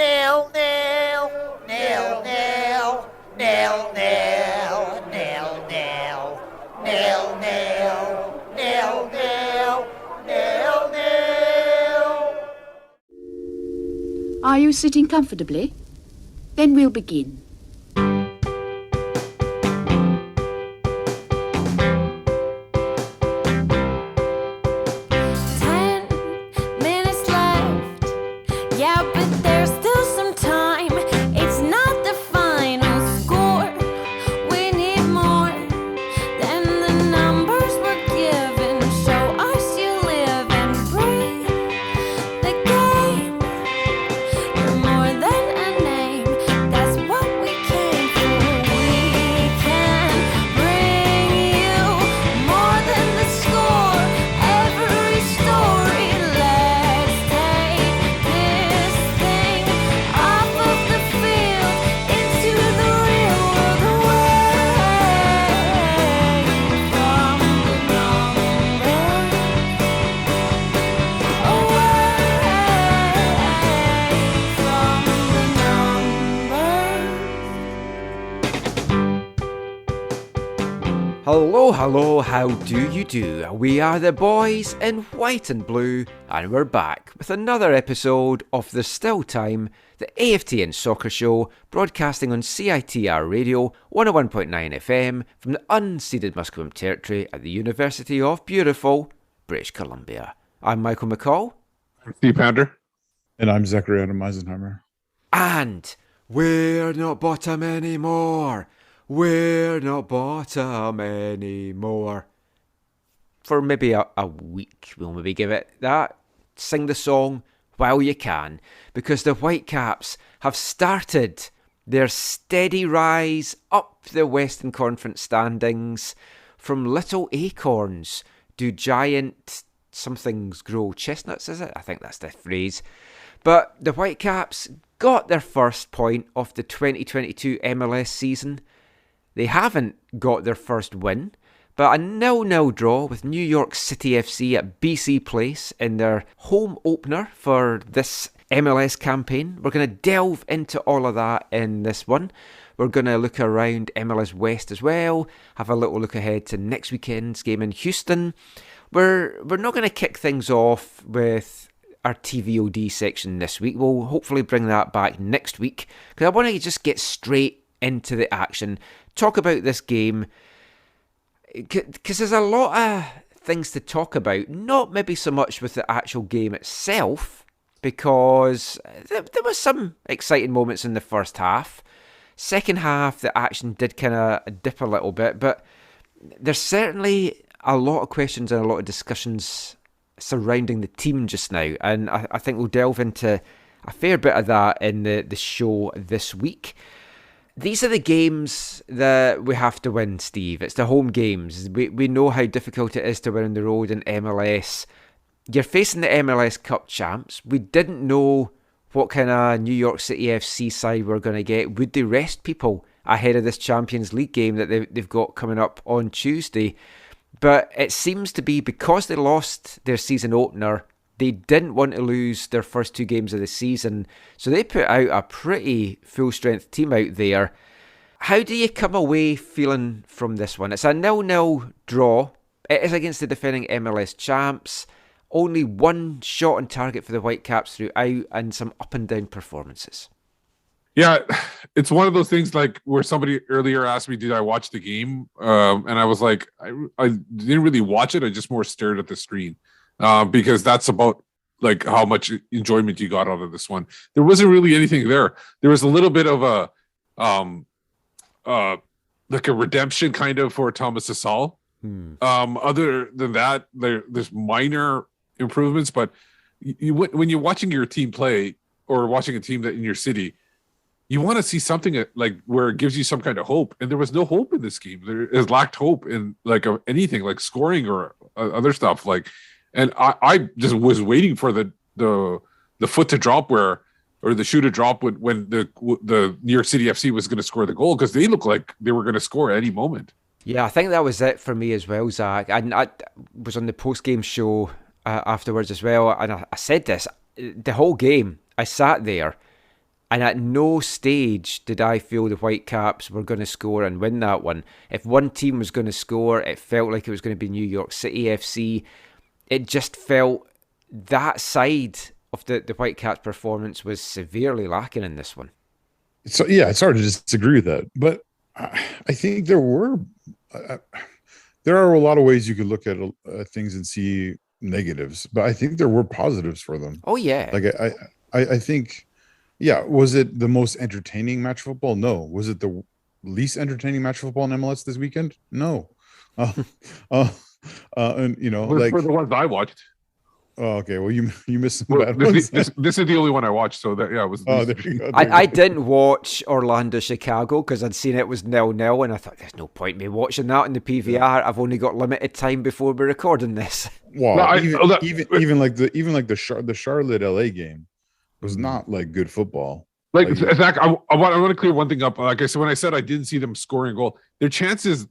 Nil, nil, nil, nil, nil, nil, nil, nil, nil, nil, nil, nil, nil, nil. Are you sitting comfortably? Then we'll begin. 10 minutes left. Yeah, but there's still some time. It's not the final score. We need more than the numbers we're given. Show us you live and breathe the game. You're more than a name. That's what we came for. We can bring you more than the score. Every story. Let's take this thing off of the field into the real world, away from the numbers, Hello, hello, how do you do? We are the boys in white and blue, and we're back with another episode of the Still Time, the AFTN Soccer Show, broadcasting on CITR Radio 101.9 FM from the unceded Musqueam Territory at the University of beautiful British Columbia. I'm Michael McCall. I'm Steve Pounder. And I'm Zachary Adam Eisenheimer. And we're not bottom anymore. We're not bottom anymore. For maybe a week, we'll maybe give it that. Sing the song while you can, because the Whitecaps have started their steady rise up the Western Conference standings. From little acorns do giant somethings grow. Chestnuts, is it? I think that's the phrase. But the Whitecaps got their first point of the 2022 MLS season. They haven't got their first win, but a 0-0 draw with New York City FC at BC Place in their home opener for this MLS campaign. We're going to delve into all of that in this one. We're going to look around MLS West as well, have a little look ahead to next weekend's game in Houston. We're not going to kick things off with our TVOD section this week. We'll hopefully bring that back next week, because I want to just get straight into the action. Talk about this game, because there's a lot of things to talk about, not maybe so much with the actual game itself, because there was some exciting moments in the first half. Second half, the action did kind of dip a little bit, but there's certainly a lot of questions and a lot of discussions surrounding the team just now, and I think we'll delve into a fair bit of that in the show this week. These are the games that we have to win, Steve. It's the home games. We know how difficult it is to win on the road in MLS. You're facing the MLS Cup champs. We didn't know what kind of New York City FC side we're going to get. Would they rest people ahead of this Champions League game that they've got coming up on Tuesday? But it seems to be because they lost their season opener, they didn't want to lose their first two games of the season, so they put out a pretty full-strength team out there. How do you come away feeling from this one? It's a 0-0 draw. It is against the defending MLS champs. Only one shot on target for the Whitecaps throughout, and some up and down performances. Yeah, it's one of those things like where somebody earlier asked me, did I watch the game? And I was like, I didn't really watch it. I just more stared at the screen. Because that's about like how much enjoyment you got out of this one. There wasn't really anything there. There was a little bit of a like a redemption kind of for Thomas Hasal. Other than that, there's minor improvements, but when you're watching your team play or watching a team that in your city, you want to see something like where it gives you some kind of hope, and there was no hope in this game. There is lacked hope in like anything like scoring or other stuff like. And I just was waiting for the foot to drop or the shoe to drop when the New York City FC was going to score the goal, because they looked like they were going to score at any moment. Yeah, I think that was it for me as well, Zach. I was on the post-game show afterwards as well, and I said this, the whole game, I sat there And at no stage did I feel the Whitecaps were going to score and win that one. If one team was going to score, it felt like it was going to be New York City FC. It just felt that side of the Whitecaps performance was severely lacking in this one. So yeah, it's hard to disagree with that, but I think there are a lot of ways you could look at things and see negatives, but I think there were positives for them. Oh yeah, like I think, yeah. Was it the most entertaining match of football? No. Was it the least entertaining match of football in MLS this weekend? No. And for the ones I watched. Oh, okay. Well, you missed some bad ones. This is the only one I watched, so that it was. Oh, there you go. I didn't watch Orlando Chicago because I'd seen it was 0-0, and I thought there's no point me watching that in the PVR. I've only got limited time before we're recording this. Wow. Even like the Charlotte LA game was not like good football. Zach, I want to clear one thing up. Like I said, when I said I didn't see them scoring a goal, their chances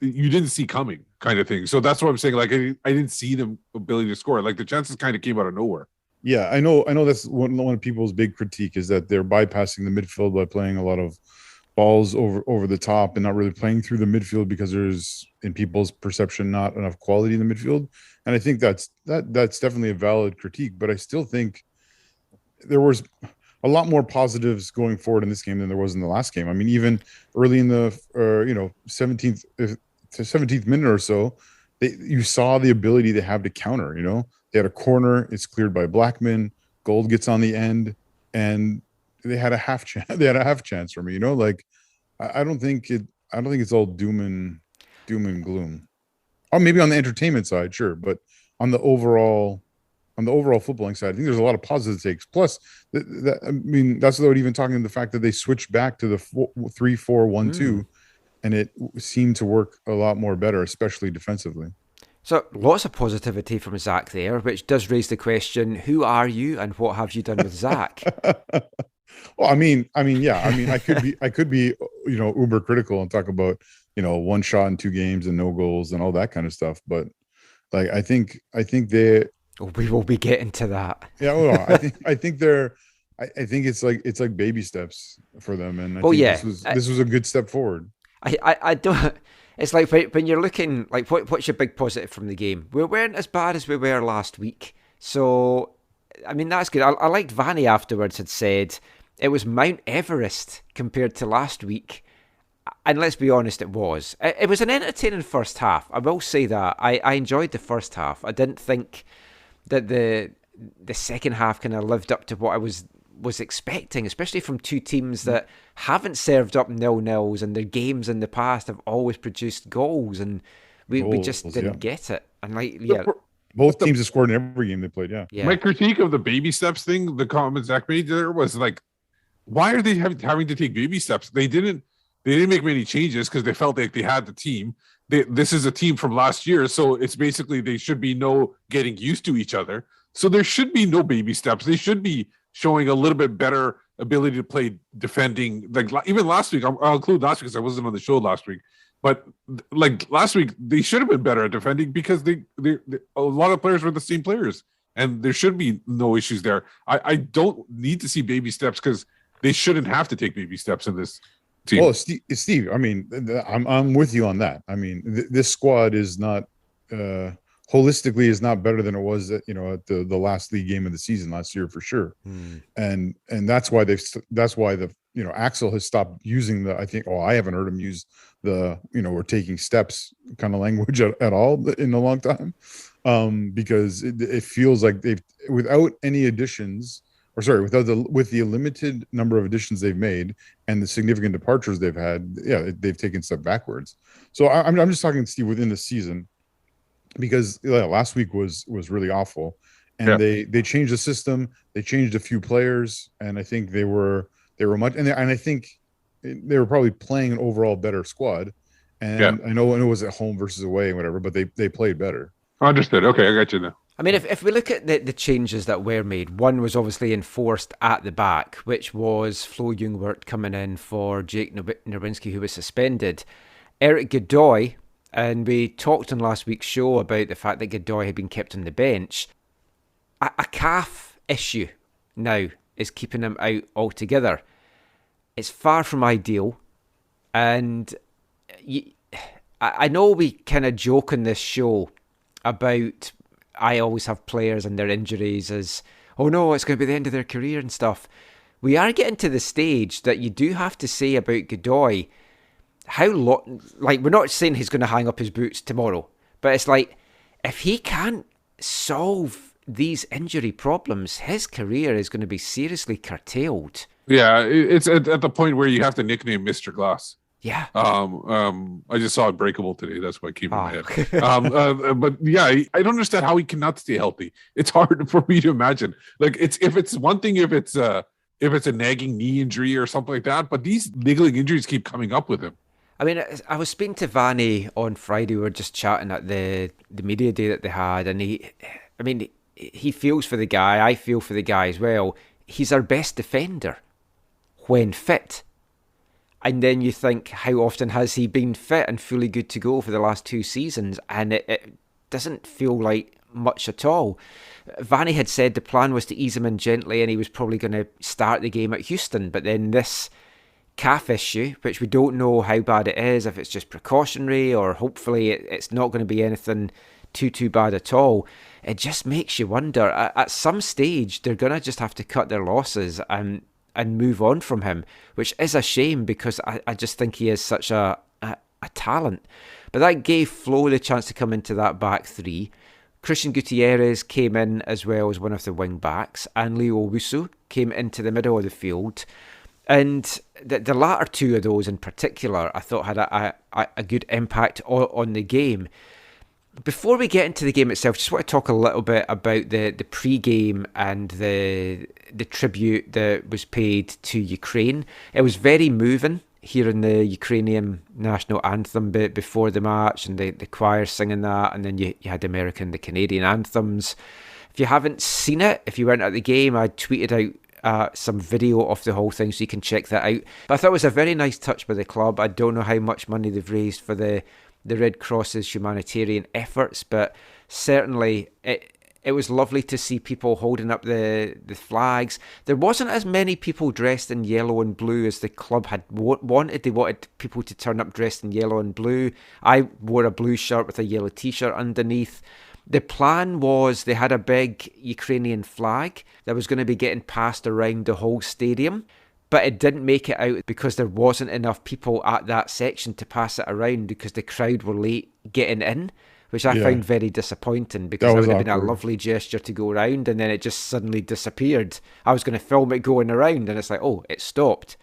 you didn't see coming, kind of thing. So that's what I'm saying. Like I didn't see them ability to score. Like the chances kind of came out of nowhere. Yeah, I know. That's one of people's big critique is that they're bypassing the midfield by playing a lot of balls over the top and not really playing through the midfield because there's, in people's perception, not enough quality in the midfield. And I think that's definitely a valid critique. But I still think there was a lot more positives going forward in this game than there was in the last game. I mean, even early in the 17th minute or so, you saw the ability they have to counter. They had a corner, it's cleared by Blackman, Gold gets on the end, and they had a half chance. They had a half chance for me. Like I don't think it's all doom and gloom. Or maybe on the entertainment side, sure, but on the overall footballing side, I think there's a lot of positive takes. Plus, that's without even talking the fact that they switched back to the 3-4-1-2, and it seemed to work a lot more better, especially defensively. So lots of positivity from Zach there, which does raise the question: who are you, and what have you done with Zach? Well, I mean, yeah. I could be, uber critical and talk about, one shot in 2 games and no goals and all that kind of stuff. But like, I think they. We will be getting to that. Yeah, well, I think it's like baby steps for them, and I think this was a good step forward. I don't. It's like when you're looking like what's your big positive from the game? We weren't as bad as we were last week, so I mean that's good. I liked Vanny afterwards had said it was Mount Everest compared to last week, and let's be honest, it was. It was an entertaining first half. I will say that I enjoyed the first half. I didn't think that the second half kind of lived up to what I was expecting, especially from two teams that haven't served up 0-0s, and their games in the past have always produced goals, and we just didn't get it. And both teams have scored in every game they played. Yeah. My critique of the baby steps thing, the comment Zach made there was like, why are they having to take baby steps? They didn't make many changes because they felt like they had the team. This is a team from last year, so it's basically they should be getting used to each other. So there should be no baby steps. They should be showing a little bit better ability to play defending. Like even last week, I'll include last week because I wasn't on the show last week. But like last week, they should have been better at defending because they a lot of players were the same players, and there should be no issues there. I don't need to see baby steps because they shouldn't have to take baby steps in this team. Well, Steve, I mean, I'm with you on that. I mean, this squad is not holistically is not better than it was at the last league game of the season last year for sure. And that's why Axel has stopped using I haven't heard him use we're taking steps kind of language at all in a long time, because it feels like without any additions, with the limited number of additions they've made and the significant departures they've had, they've taken a step backwards. So I'm just talking, Steve, within the season, because last week was really awful, and they changed the system, they changed a few players, and I think they were much, and I think they were probably playing an overall better squad. And I know it was at home versus away and whatever, but they played better. Understood. Okay, I got you now. I mean, if we look at the changes that were made, one was obviously enforced at the back, which was Flo Jungwirth coming in for Jake Nowinski, who was suspended. Eric Godoy, and we talked on last week's show about the fact that Godoy had been kept on the bench. A calf issue now is keeping him out altogether. It's far from ideal, and I know we kind of joke on this show about I always have players and their injuries as, oh no, it's going to be the end of their career and stuff. We are getting to the stage that you do have to say about Godoy, like, we're not saying he's going to hang up his boots tomorrow, but it's like, if he can't solve these injury problems, his career is going to be seriously curtailed. Yeah, it's at the point where you have to nickname Mr. Glass. Yeah. I just saw it Breakable today. That's what came in my head. But yeah, I don't understand how he cannot stay healthy. It's hard for me to imagine. Like, it's one thing if it's a nagging knee injury or something like that, but these niggling injuries keep coming up with him. I mean, I was speaking to Vanny on Friday. We were just chatting at the media day that they had, and he feels for the guy. I feel for the guy as well. He's our best defender when fit. And then you think, how often has he been fit and fully good to go for the last 2 seasons? And it doesn't feel like much at all. Vanny had said the plan was to ease him in gently and he was probably going to start the game at Houston. But then this calf issue, which we don't know how bad it is, if it's just precautionary or hopefully it's not going to be anything too bad at all. It just makes you wonder. At some stage, they're going to just have to cut their losses and move on from him, which is a shame because I just think he is such a talent. But that gave Flo the chance to come into that back three. Christian Gutierrez came in as well as one of the wing backs, and Leo Owusu came into the middle of the field. And the latter two of those in particular, I thought had a good impact on the game. Before we get into the game itself, just want to talk a little bit about the pre-game and the tribute that was paid to Ukraine. It was very moving, hearing the Ukrainian national anthem before the match and the choir singing that, and then you had the American, the Canadian anthems. If you haven't seen it, if you weren't at the game, I tweeted out some video of the whole thing, so you can check that out. But I thought it was a very nice touch by the club. I don't know how much money they've raised for the Red Cross's humanitarian efforts, but certainly it was lovely to see people holding up the flags. There wasn't as many people dressed in yellow and blue as the club had wanted. They wanted people to turn up dressed in yellow and blue. I wore a blue shirt with a yellow t-shirt underneath. The plan was they had a big Ukrainian flag that was going to be getting passed around the whole stadium, but it didn't make it out because there wasn't enough people at that section to pass it around because the crowd were late getting in, which I found very disappointing because that would have been a lovely gesture to go around, and then it just suddenly disappeared. I was going to film it going around, and it's like, oh, it stopped.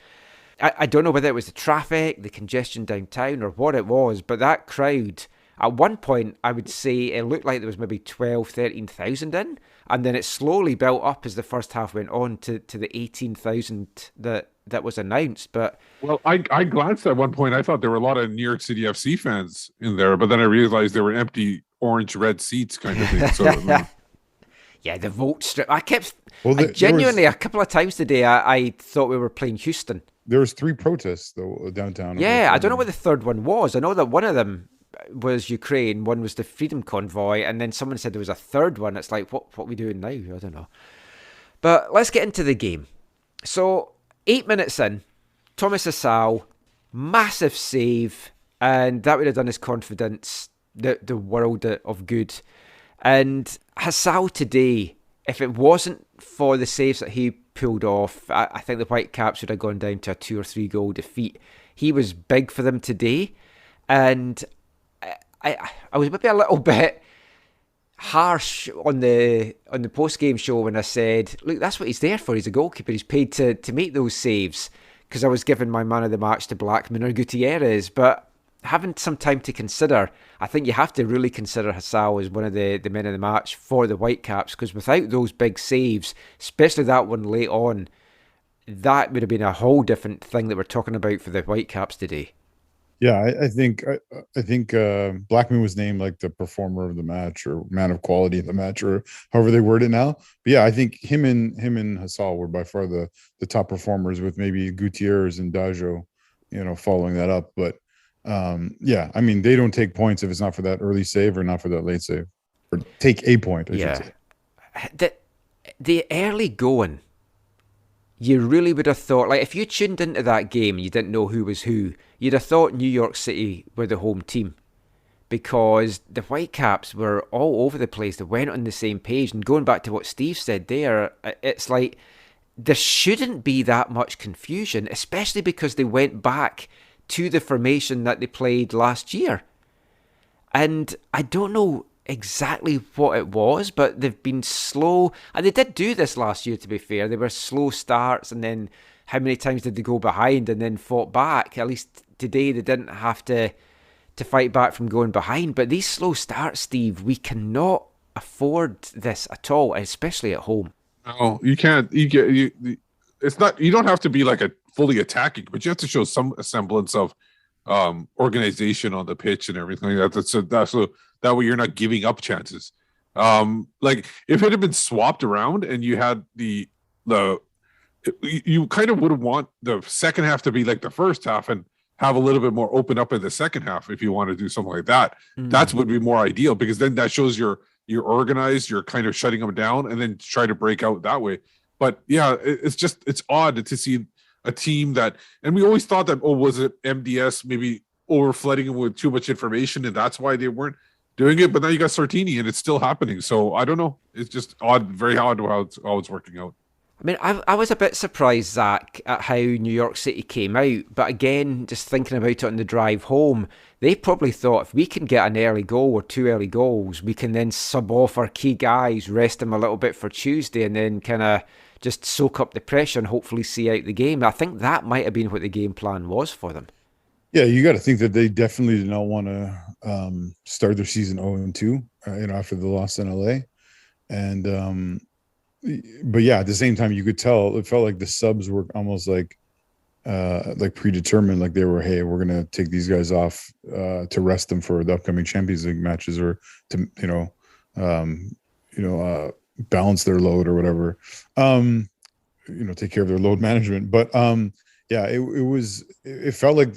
I don't know whether it was the traffic, the congestion downtown, or what it was, but that crowd, at one point, I would say it looked like there was maybe 12,000, 13,000 in, and then it slowly built up as the first half went on to the 18,000 that was announced. But well, I glanced at one point. I thought there were a lot of New York City FC fans in there, but then I realized there were empty orange-red seats kind of thing. So, yeah, the vote strip. Genuinely, a couple of times today, I thought we were playing Houston. There was 3 protests though downtown. Yeah, I don't know what the third one was. I know that one of them was Ukraine, one was the Freedom Convoy, and then someone said there was a third one. It's like, what are we doing now? I don't know. But let's get into the game. So, 8 minutes in, Thomas Hasal, massive save, and that would have done his confidence the world of good. And Hasal today, if it wasn't for the saves that he pulled off, I think the Whitecaps would have gone down to a 2 or 3 goal defeat. He was big for them today, and I was maybe a little bit harsh on the post-game show when I said, look, that's what he's there for. He's a goalkeeper. He's paid to make those saves, because I was giving my man of the match to Blackman or Gutierrez. But having some time to consider, I think you have to really consider Hasal as one of the men of the match for the Whitecaps, because without those big saves, especially that one late on, that would have been a whole different thing that we're talking about for the Whitecaps today. Yeah, I think Blackman was named like the performer of the match or man of quality of the match, or however they word it now. But yeah, I think him and Hasal were by far the top performers, with maybe Gutierrez and Dajo, following that up. But yeah, I mean, they don't take points if it's not for that early save or not for that late save, or take a point. I should say. The early going you really would have thought, like if you tuned into that game and you didn't know who was who, you'd have thought New York City were the home team, because the Whitecaps were all over the place. They went on the same page. And going back to what Steve said there, it's like there shouldn't be that much confusion, especially because they went back to the formation that they played last year. And I don't know exactly what it was, but they've been slow. And they did do this last year, to be fair. They were slow starts, and then how many times did they go behind and then fought back? At least today they didn't have to fight back from going behind. But these slow starts, Steve, we cannot afford this at all, especially at home. No, you can't. It's not. You don't have to be like a fully attacking, but you have to show some semblance of organization on the pitch and everything like that. So that way you're not giving up chances. Like if it had been swapped around and you had you kind of would want the second half to be like the first half and have a little bit more open up in the second half if you want to do something like that. That would be more ideal, because then that shows you're organized, you're kind of shutting them down, and then try to break out that way. But yeah, it's odd to see a team that, and we always thought that, was it MDS maybe over flooding them with too much information, and that's why they weren't doing it. But now you got Sartini, and it's still happening. So I don't know. It's just odd, very odd how it's working out. I mean, I was a bit surprised, Zach, at how New York City came out. But again, just thinking about it on the drive home, they probably thought if we can get an early goal or 2 early goals, we can then sub off our key guys, rest them a little bit for Tuesday, and then kind of just soak up the pressure and hopefully see out the game. I think that might have been what the game plan was for them. Yeah, you got to think that they definitely did not want to start their season 0-2, after the loss in LA. And but yeah, at the same time, you could tell it felt like the subs were almost like predetermined, like they were, hey, we're gonna take these guys off to rest them for the upcoming Champions League matches, or to balance their load or whatever, take care of their load management. But yeah, it felt like,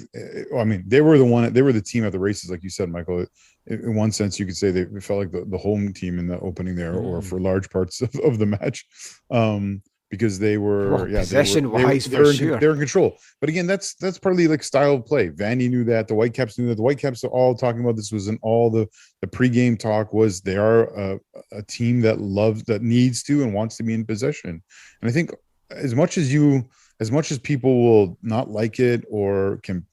I mean, they were the team at the races, like you said, Michael. In one sense, you could say they felt like the home team in the opening there, or for large parts of the match, because they were, possession-wise, they're in control. But again, that's partly like style of play. Vandy knew that. The Whitecaps knew that. The Whitecaps are all talking about this. Was in all the pregame talk was they are a team that needs to and wants to be in possession. And I think as much as people will not like it or can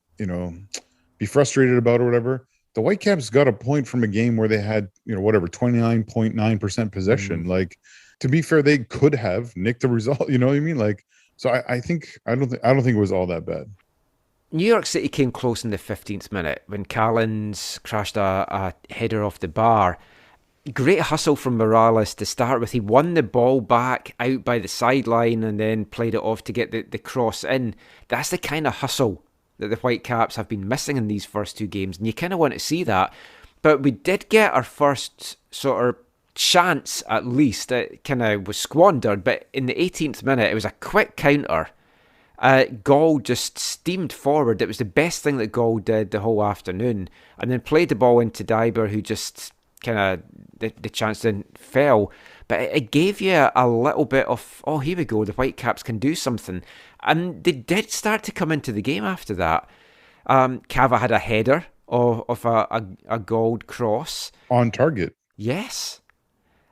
be frustrated about or whatever, the Whitecaps got a point from a game where they had 29.9% possession. Like, to be fair, they could have nicked the result. You know what I mean? Like, so I don't think it was all that bad. New York City came close in the 15th minute when Callens crashed a header off the bar. Great hustle from Morales to start with. He won the ball back out by the sideline and then played it off to get the cross in. That's the kind of hustle that the Whitecaps have been missing in these first two games, and you kind of want to see that. But we did get our first sort of chance, at least. It kind of was squandered, but in the 18th minute, it was a quick counter. Gaul just steamed forward. It was the best thing that Gaul did the whole afternoon, and then played the ball into Diber, who just kind of, the chance then fell. But it gave you a little bit of, oh, here we go, the Whitecaps can do something. And they did start to come into the game after that. Cava had a header of a gold cross. On target. Yes.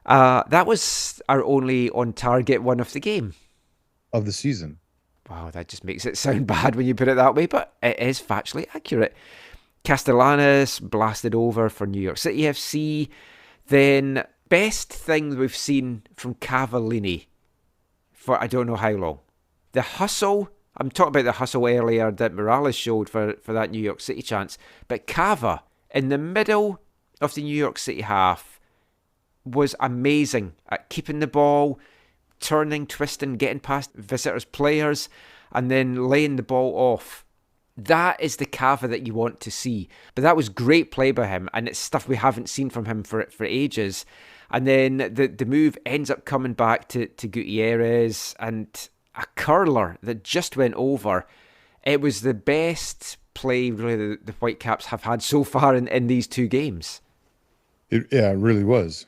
That was our only on-target one of the game. Of the season. Wow, that just makes it sound bad when you put it that way, but it is factually accurate. Castellanos blasted over for New York City FC. Then, best thing we've seen from Cavallini for I don't know how long. The hustle, I'm talking about the hustle earlier that Morales showed for that New York City chance, but Cava, in the middle of the New York City half, was amazing at keeping the ball, turning, twisting, getting past visitors' players, and then laying the ball off. That is the Cava that you want to see. But that was great play by him, and it's stuff we haven't seen from him for ages. And then the move ends up coming back to Gutierrez, and a curler that just went over. It was the best play really the Whitecaps have had so far in these two games. It really was.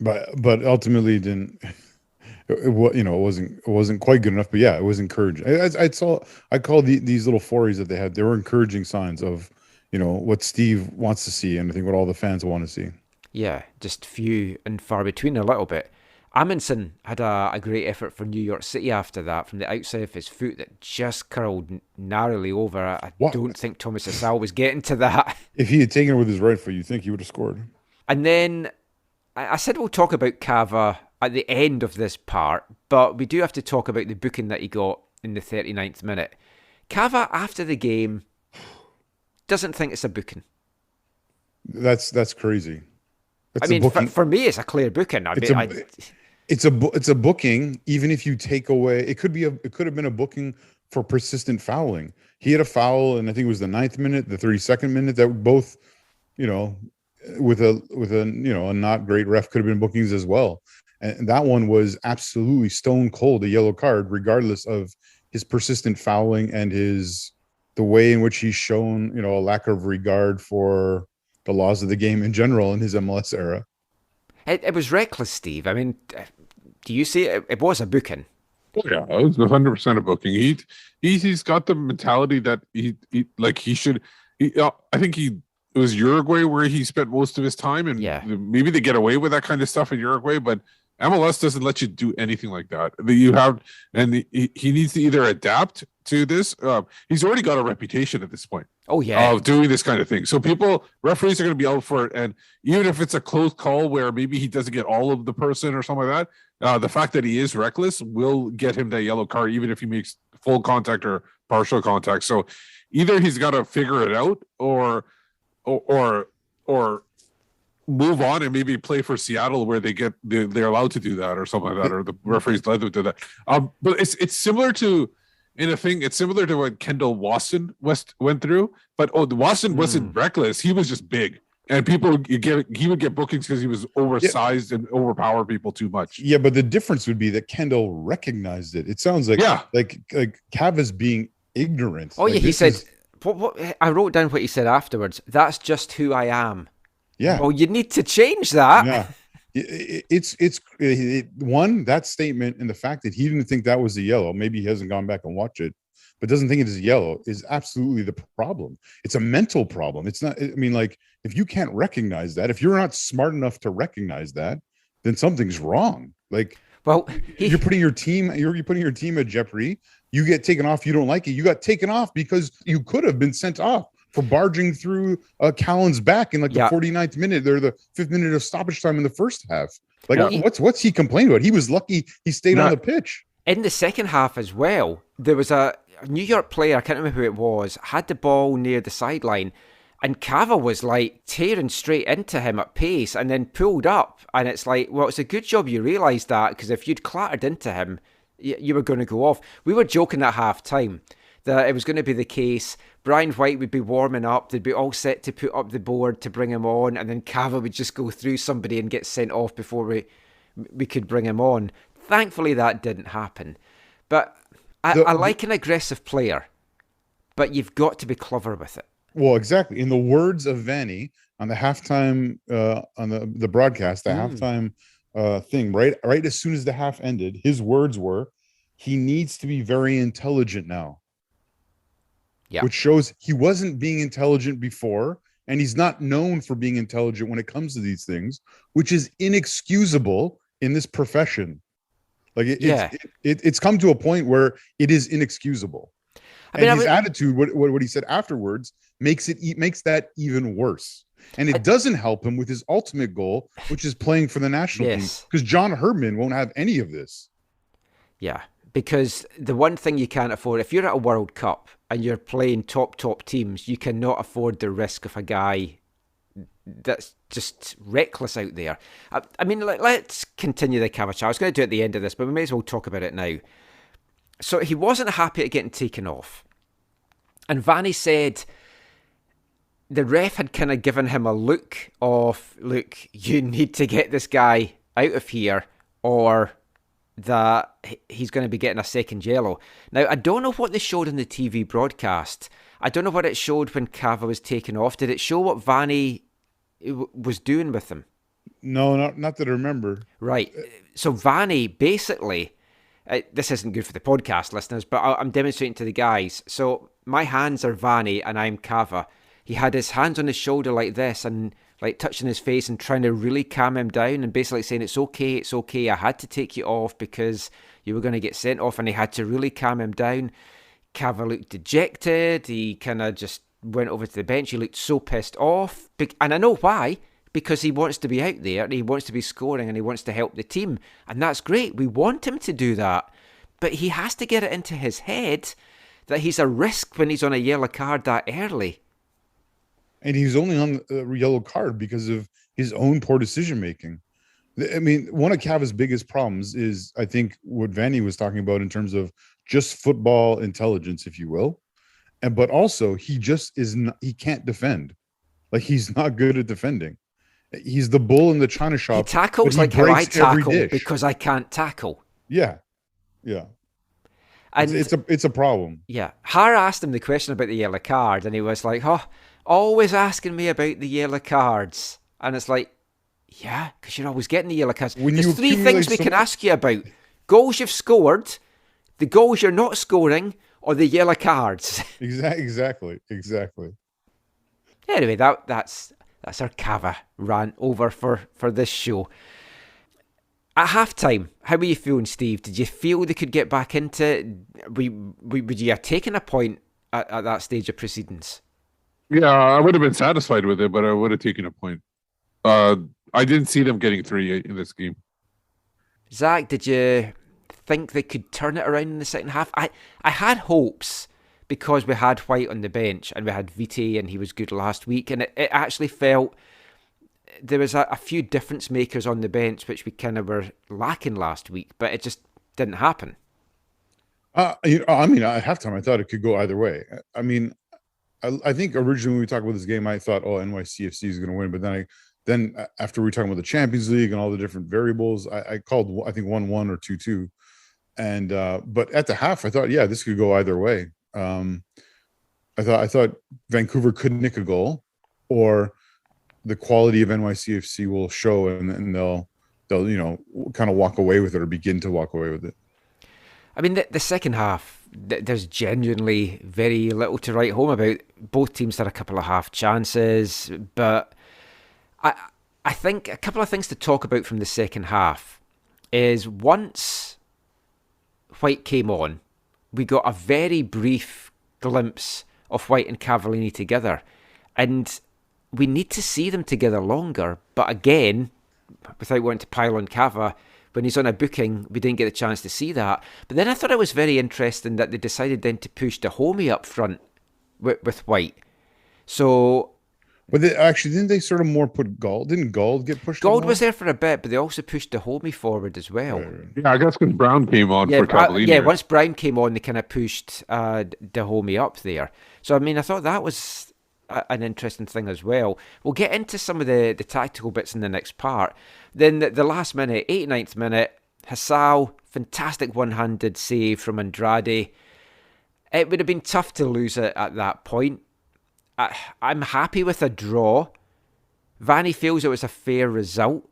But ultimately it it wasn't quite good enough, but yeah, it was encouraging. I call these little forays that they had, they were encouraging signs of, what Steve wants to see, and I think what all the fans want to see. Yeah, just few and far between a little bit. Amundsen had a great effort for New York City after that, from the outside of his foot that just curled narrowly over. I don't think Thomas Hasal was getting to that. If he had taken it with his right foot, you think he would have scored. And then I said we'll talk about Cava at the end of this part, but we do have to talk about the booking that he got in the 39th minute. Cava, after the game, doesn't think it's a booking. That's crazy. For me, it's a clear booking. It's a booking, even if you take away. It could have been a booking for persistent fouling. He had a foul, and I think it was the 9th minute, the 32nd minute, that both, with a not great ref, could have been bookings as well. And that one was absolutely stone cold, a yellow card, regardless of his persistent fouling and the way in which he's shown, a lack of regard for the laws of the game in general in his MLS era. It was reckless, Steve. I mean, do you see it? It was a booking. Oh, yeah, it was 100% a booking. He's got the mentality that he should. I think it was Uruguay where he spent most of his time, and maybe they get away with that kind of stuff in Uruguay, but MLS doesn't let you do anything like that. He needs to either adapt to this. He's already got a reputation at this point. Oh yeah, of doing this kind of thing. So referees are going to be out for it, and even if it's a close call where maybe he doesn't get all of the person or something like that, the fact that he is reckless will get him that yellow card, even if he makes full contact or partial contact. So either he's got to figure it out, or move on and maybe play for Seattle where they're allowed to do that or something like that, or the referees let them do that. But it's similar to. It's similar to what Kendall Waston went through, but Waston wasn't reckless. He was just big, and he would get bookings because he was oversized and overpower people too much. Yeah, but the difference would be that Kendall recognized it. It sounds like Cava's being ignorant. Oh yeah, he said. What I wrote down what he said afterwards. That's just who I am. Yeah. Well, you need to change that. Yeah. It's that statement, and the fact that he didn't think that was a yellow, maybe he hasn't gone back and watched it, but doesn't think it is a yellow, is absolutely the problem. It's a mental problem. It's not. I mean, like, if you can't recognize that, if you're not smart enough to recognize that, then something's wrong. Like, well, you're putting your team at jeopardy. You get taken off. You don't like it. You got taken off because you could have been sent off for barging through Callan's back in the 49th minute or the 5th minute of stoppage time in the first half. What's he complaining about? He was lucky he stayed on the pitch. In the second half as well, there was a New York player, I can't remember who it was, had the ball near the sideline, and Cava was like tearing straight into him at pace and then pulled up. And it's like, well, it's a good job you realised that, because if you'd clattered into him, you were going to go off. We were joking at half time that it was going to be the case. Brian White would be warming up. They'd be all set to put up the board to bring him on, and then Cava would just go through somebody and get sent off before we could bring him on. Thankfully, that didn't happen. But I like an aggressive player, but you've got to be clever with it. Well, exactly. In the words of Vanny on the halftime, on the broadcast, the halftime thing, right as soon as the half ended, his words were, "He needs to be very intelligent now." Yeah. Which shows he wasn't being intelligent before, and he's not known for being intelligent when it comes to these things, which is inexcusable in this profession. Like it's come to a point where it is inexcusable. His attitude, what he said afterwards, makes that even worse. And it doesn't help him with his ultimate goal, which is playing for the national team, because John Herdman won't have any of this. Yeah. Because the one thing you can't afford, if you're at a World Cup and you're playing top teams, you cannot afford the risk of a guy that's just reckless out there. I mean, let's continue the Cava chat. I was going to do it at the end of this, but we may as well talk about it now. So he wasn't happy at getting taken off. And Vanny said the ref had kind of given him a look of, look, you need to get this guy out of here, or that he's going to be getting a second yellow. Now, I don't know what they showed in the TV broadcast. I don't know what it showed when Cava was taken off. Did it show what Vanny was doing with him? No, not that I remember. Right. So Vanny basically, this isn't good for the podcast listeners, but I'm demonstrating to the guys. So my hands are Vanny and I'm Cava. He had his hands on his shoulder like this and like touching his face and trying to really calm him down and basically saying, it's okay. I had to take you off because you were going to get sent off, and he had to really calm him down. Cava looked dejected. He kind of just went over to the bench. He looked so pissed off. And I know why. Because he wants to be out there, and he wants to be scoring, and he wants to help the team. And that's great. We want him to do that. But he has to get it into his head that he's a risk when he's on a yellow card that early. And he's only on the yellow card because of his own poor decision making. I mean, one of Cava's biggest problems is, I think, what Vanny was talking about in terms of just football intelligence, if you will. But also, he just is not, he can't defend. Like, he's not good at defending. He's the bull in the china shop. He tackles like how I tackle because I can't tackle. Yeah. And it's a problem. Yeah. Har asked him the question about the yellow card, and he was like, always asking me about the yellow cards. And it's like, yeah, because you're always getting the yellow cards. There's three things we can ask you about. Goals you've scored, the goals you're not scoring, or the yellow cards. Exactly. Anyway, that's our Cava rant over for this show. At halftime, how were you feeling, Steve? Did you feel they could get back into it? Would you have taken a point at that stage of proceedings? Yeah, I would have been satisfied with it, but I would have taken a point. I didn't see them getting 3 in this game. Zach, did you think they could turn it around in the second half? I had hopes because we had White on the bench and we had Vitae and he was good last week, and it actually felt there was a few difference makers on the bench which we kind of were lacking last week, but it just didn't happen. At halftime, I thought it could go either way. I mean, I think originally when we talked about this game, I thought, NYCFC is going to win. But then after we were talking about the Champions League and all the different variables, I called, I think 1-1 or 2-2. And but at the half, I thought, yeah, this could go either way. I thought Vancouver could nick a goal, or the quality of NYCFC will show, and they'll kind of walk away with it or begin to walk away with it. I mean, the second half, there's genuinely very little to write home about. Both teams had a couple of half chances, but I think a couple of things to talk about from the second half is once White came on, we got a very brief glimpse of White and Cavallini together, and we need to see them together longer. But again, without wanting to pile on Cava, when he's on a booking, we didn't get a chance to see that. But then I thought it was very interesting that they decided then to push Dahomey up front with White. So, but didn't they sort of more put Gauld? Didn't Gauld get pushed? Gauld was there for a bit, but they also pushed Dahomey forward as well. Yeah, I guess because Brown came on for Cavallini. Once Brown came on, they kind of pushed Dahomey up there. So, I mean, I thought that was an interesting thing as well. We'll get into some of the tactical bits in the next part. Then the last minute, 89th minute, Hassal, fantastic one-handed save from Andrade. It would have been tough to lose it at that point. I'm happy with a draw. Vanny feels it was a fair result.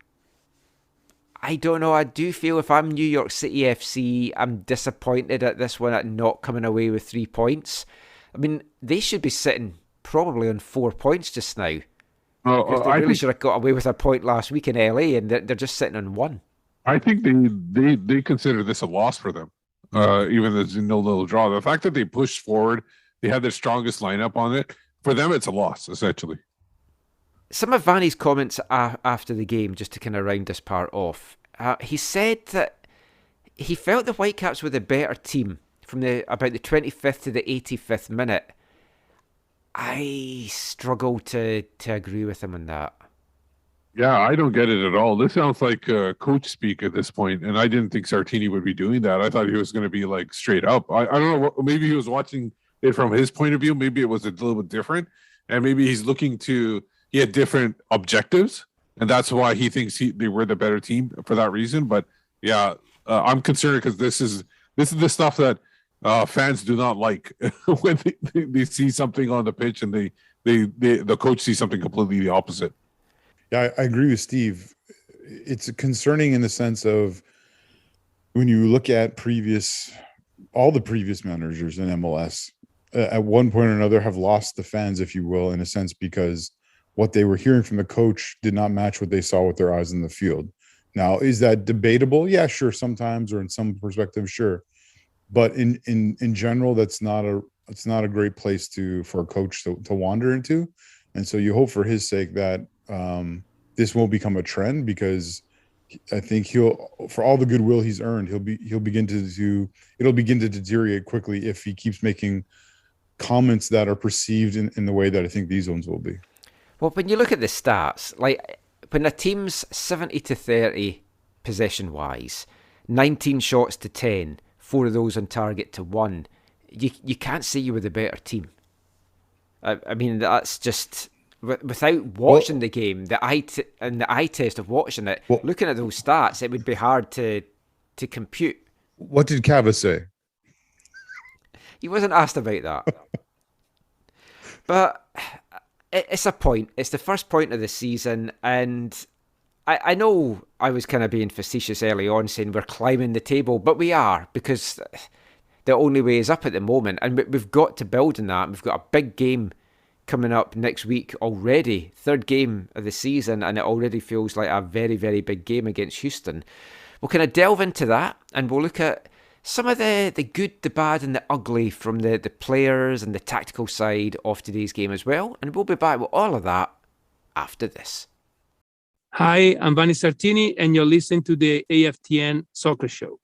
I don't know. I do feel if I'm New York City FC, I'm disappointed at this one at not coming away with 3 points. I mean, they should be sitting probably on 4 points just now. They really should have got away with a point last week in LA, and they're just sitting on 1. I think they consider this a loss for them, even though there's no little draw. The fact that they pushed forward, they had their strongest lineup on it. For them, it's a loss, essentially. Some of Vanny's comments after the game, just to kind of round this part off, he said that he felt the Whitecaps were the better team from about the 25th to the 85th minute. I struggle to agree with him on that. Yeah, I don't get it at all. This sounds like coach speak at this point, and I didn't think Sartini would be doing that. I thought he was going to be like straight up. I don't know. Maybe he was watching it from his point of view. Maybe it was a little bit different, and maybe he's looking to. He had different objectives, and that's why he thinks they were the better team for that reason. But yeah, I'm concerned because this is the stuff that fans do not like when they see something on the pitch and the coach sees something completely the opposite. Yeah, I agree with Steve. it's concerning in the sense of when you look at all the previous managers in MLS, at one point or another have lost the fans, if you will, in a sense, because what they were hearing from the coach did not match what they saw with their eyes in the field. Now, is that debatable? Yeah, sure. Sometimes, or in some perspectives, sure. But in general, it's not a great place for a coach to wander into. And so you hope for his sake that this won't become a trend, because I think for all the goodwill he's earned, it'll begin to deteriorate quickly if he keeps making comments that are perceived in the way that I think these ones will be. Well, when you look at the stats, like when a team's 70-30 possession-wise, 19 shots to 10, 4 of those on target to 1, you can't say you were the better team. I mean, that's just, without watching the game, the eye test of watching it, looking at those stats, it would be hard to compute. What did Cava say? He wasn't asked about that. But it's a point. It's the first point of the season, and I know I was kind of being facetious early on, saying we're climbing the table, but we are, because the only way is up at the moment, and we've got to build on that. We've got a big game coming up next week already, third game of the season, and it already feels like a very, very big game against Houston. We'll kind of delve into that, and we'll look at some of the good, the bad and the ugly from the players and the tactical side of today's game as well. And we'll be back with all of that after this. Hi, I'm Vanni Sartini, and you're listening to the AFTN Soccer Show.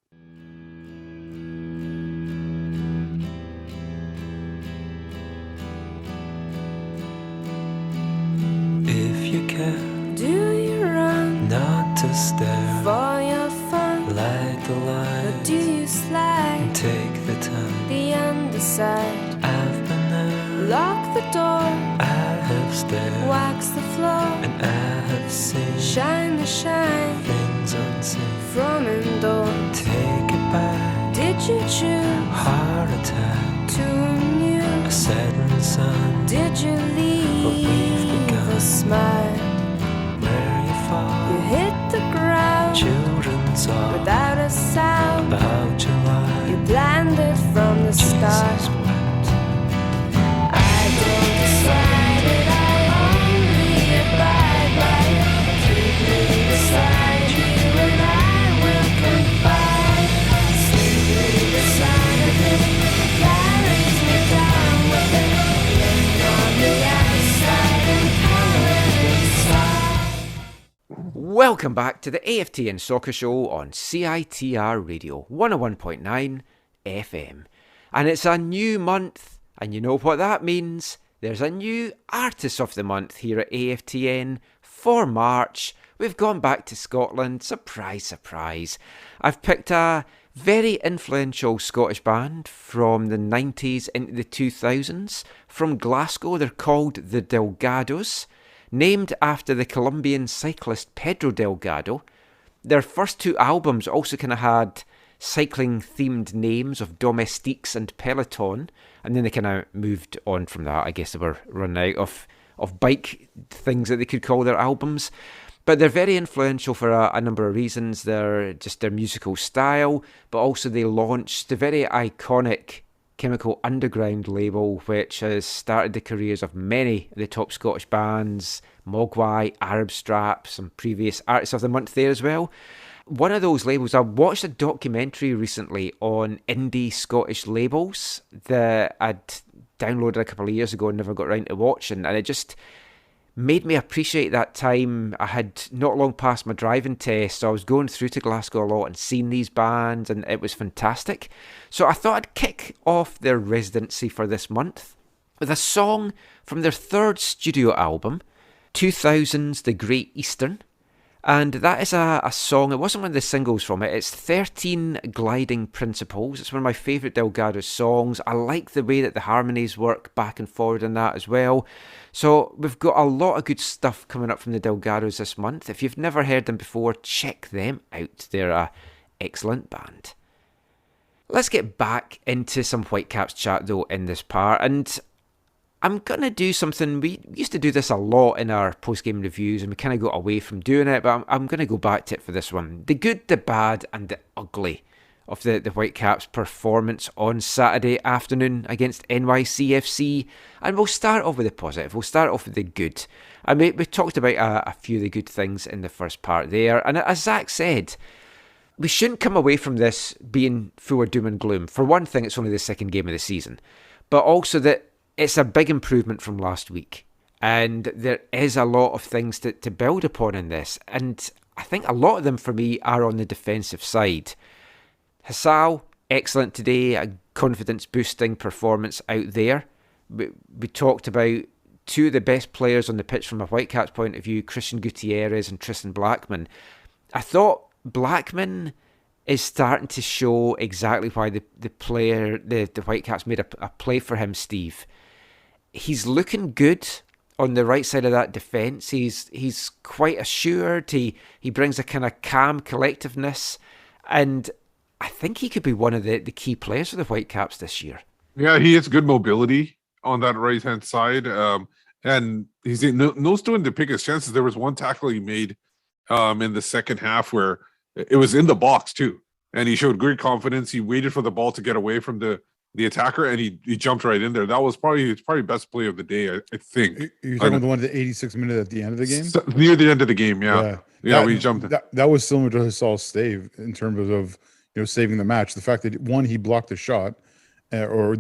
If you care, Do you run not to stare, for your fun? light the Or light, do you slide take the time. the underside? I've been there, Lock the door, I have stared, wax the floor, and I have seen shine the shine things unseen. from indoor. Take it back, Did you choose heart attack, to renew? a setting sun, Did you leave begun. a smile? where you fall, You hit the ground children's song without a sound. about July. You planned it from the start. Jesus wept, I don't decide it, I only abide by it. Keep me beside you and I will confide. Sleep beside of it, carries me down with it. Laying on the outside and colored inside. Welcome back to the AFTN Soccer Show on CITR Radio 101.9 FM. And it's a new month, and you know what that means. There's a new Artist of the Month here at AFTN for March. We've gone back to Scotland. Surprise, surprise. I've picked a very influential Scottish band from the 90s into the 2000s. From Glasgow, they're called the Delgados, named after the Colombian cyclist Pedro Delgado. Their first two albums also kind of had cycling-themed names of Domestiques and Peloton, and then they kind of moved on from that. I guess they were running out of bike things that they could call their albums. But they're very influential for a number of reasons. They're just their musical style, but also they launched the very iconic Chemical Underground label, which has started the careers of many of the top Scottish bands, Mogwai, Arab Strap, some previous Artists of the Month there as well. One of those labels, I watched a documentary recently on indie Scottish labels that I'd downloaded a couple of years ago and never got around to watching, and it just made me appreciate that time. I had not long passed my driving test, so I was going through to Glasgow a lot and seeing these bands, and it was fantastic. So I thought I'd kick off their residency for this month with a song from their third studio album, 2000's The Great Eastern. And that is a song, it wasn't one of the singles from it, it's 13 Gliding Principles. It's one of my favourite Delgado songs. I like the way that the harmonies work back and forward in that as well. So we've got a lot of good stuff coming up from the Delgados this month. If you've never heard them before, check them out. They're an excellent band. Let's get back into some Whitecaps chat though in this part. And I'm going to do something. We used to do this a lot in our post-game reviews, and we kind of got away from doing it, but I'm going to go back to it for this one. The good, the bad, and the ugly of the Whitecaps' performance on Saturday afternoon against NYCFC. And we'll start off with the positive. We'll start off with the good. I mean, we talked about a few of the good things in the first part there. And as Zach said, we shouldn't come away from this being full of doom and gloom. For one thing, it's only the second game of the season. But also that it's a big improvement from last week. And there is a lot of things to build upon in this. And I think a lot of them for me are on the defensive side. Hassal, excellent today, a confidence-boosting performance out there. We talked about two of the best players on the pitch from a Whitecaps point of view, Christian Gutierrez and Tristan Blackman. I thought Blackman is starting to show exactly why the Whitecaps made a play for him, Steve. He's looking good on the right side of that defence. He's quite assured. He brings a kind of calm collectiveness, and I think he could be one of the key players for the Whitecaps this year. Yeah, he has good mobility on that right-hand side. And he's knows doing to pick his chances. There was one tackle he made in the second half where it was in the box too. And he showed great confidence. He waited for the ball to get away from the attacker, and he jumped right in there. That was probably best play of the day, I think. You're talking about the one at the 86th minute at the end of the game? Near the end of the game, yeah. We jumped. That was similar to Hassal's save in terms of saving the match. The fact that one, he blocked the shot, or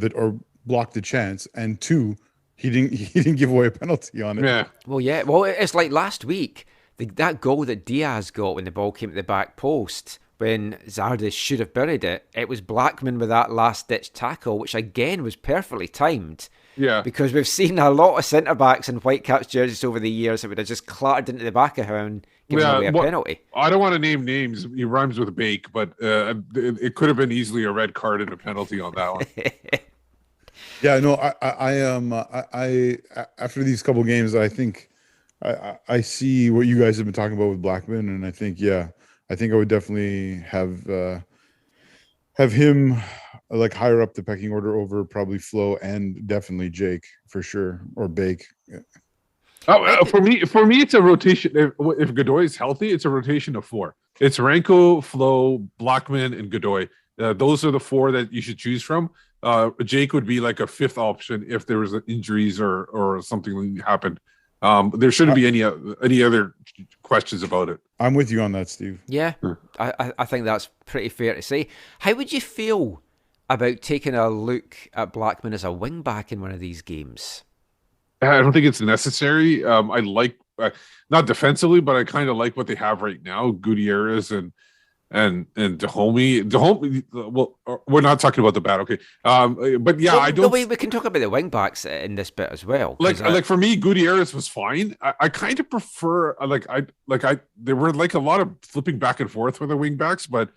blocked the chance, and two, he didn't give away a penalty on it. Yeah. Well, it's like last week, that goal that Diaz got when the ball came to the back post, when Zardes should have buried it. It was Blackman with that last-ditch tackle, which again was perfectly timed. Yeah. Because we've seen a lot of centre-backs in Whitecaps jerseys over the years that would have just clattered into the back of him and given away a penalty. I don't want to name names. He rhymes with bake, but it could have been easily a red card and a penalty on that one. Yeah, no, I after these couple games, I think I see what you guys have been talking about with Blackman, and I think I would definitely have him like higher up the pecking order over probably Flo and definitely Jake for sure, or Bake. Yeah. For me, it's a rotation. If Godoy is healthy, it's a rotation of four. It's Ranko, Flo, Blackman, and Godoy. Those are the four that you should choose from. Jake would be like a fifth option if there was injuries or something happened. There shouldn't be any other questions about it. I'm with you on that, Steve. Yeah, I think that's pretty fair to say. How would you feel about taking a look at Blackman as a wing back in one of these games? I don't think it's necessary. I like not defensively, but I kind of like what they have right now. Gutierrez and Dahomey. Well, we're not talking about the bad, okay? But yeah, I don't. We can talk about the wing backs in this bit as well. Like for me, Gutierrez was fine. I kind of prefer there were like a lot of flipping back and forth with the wing backs, but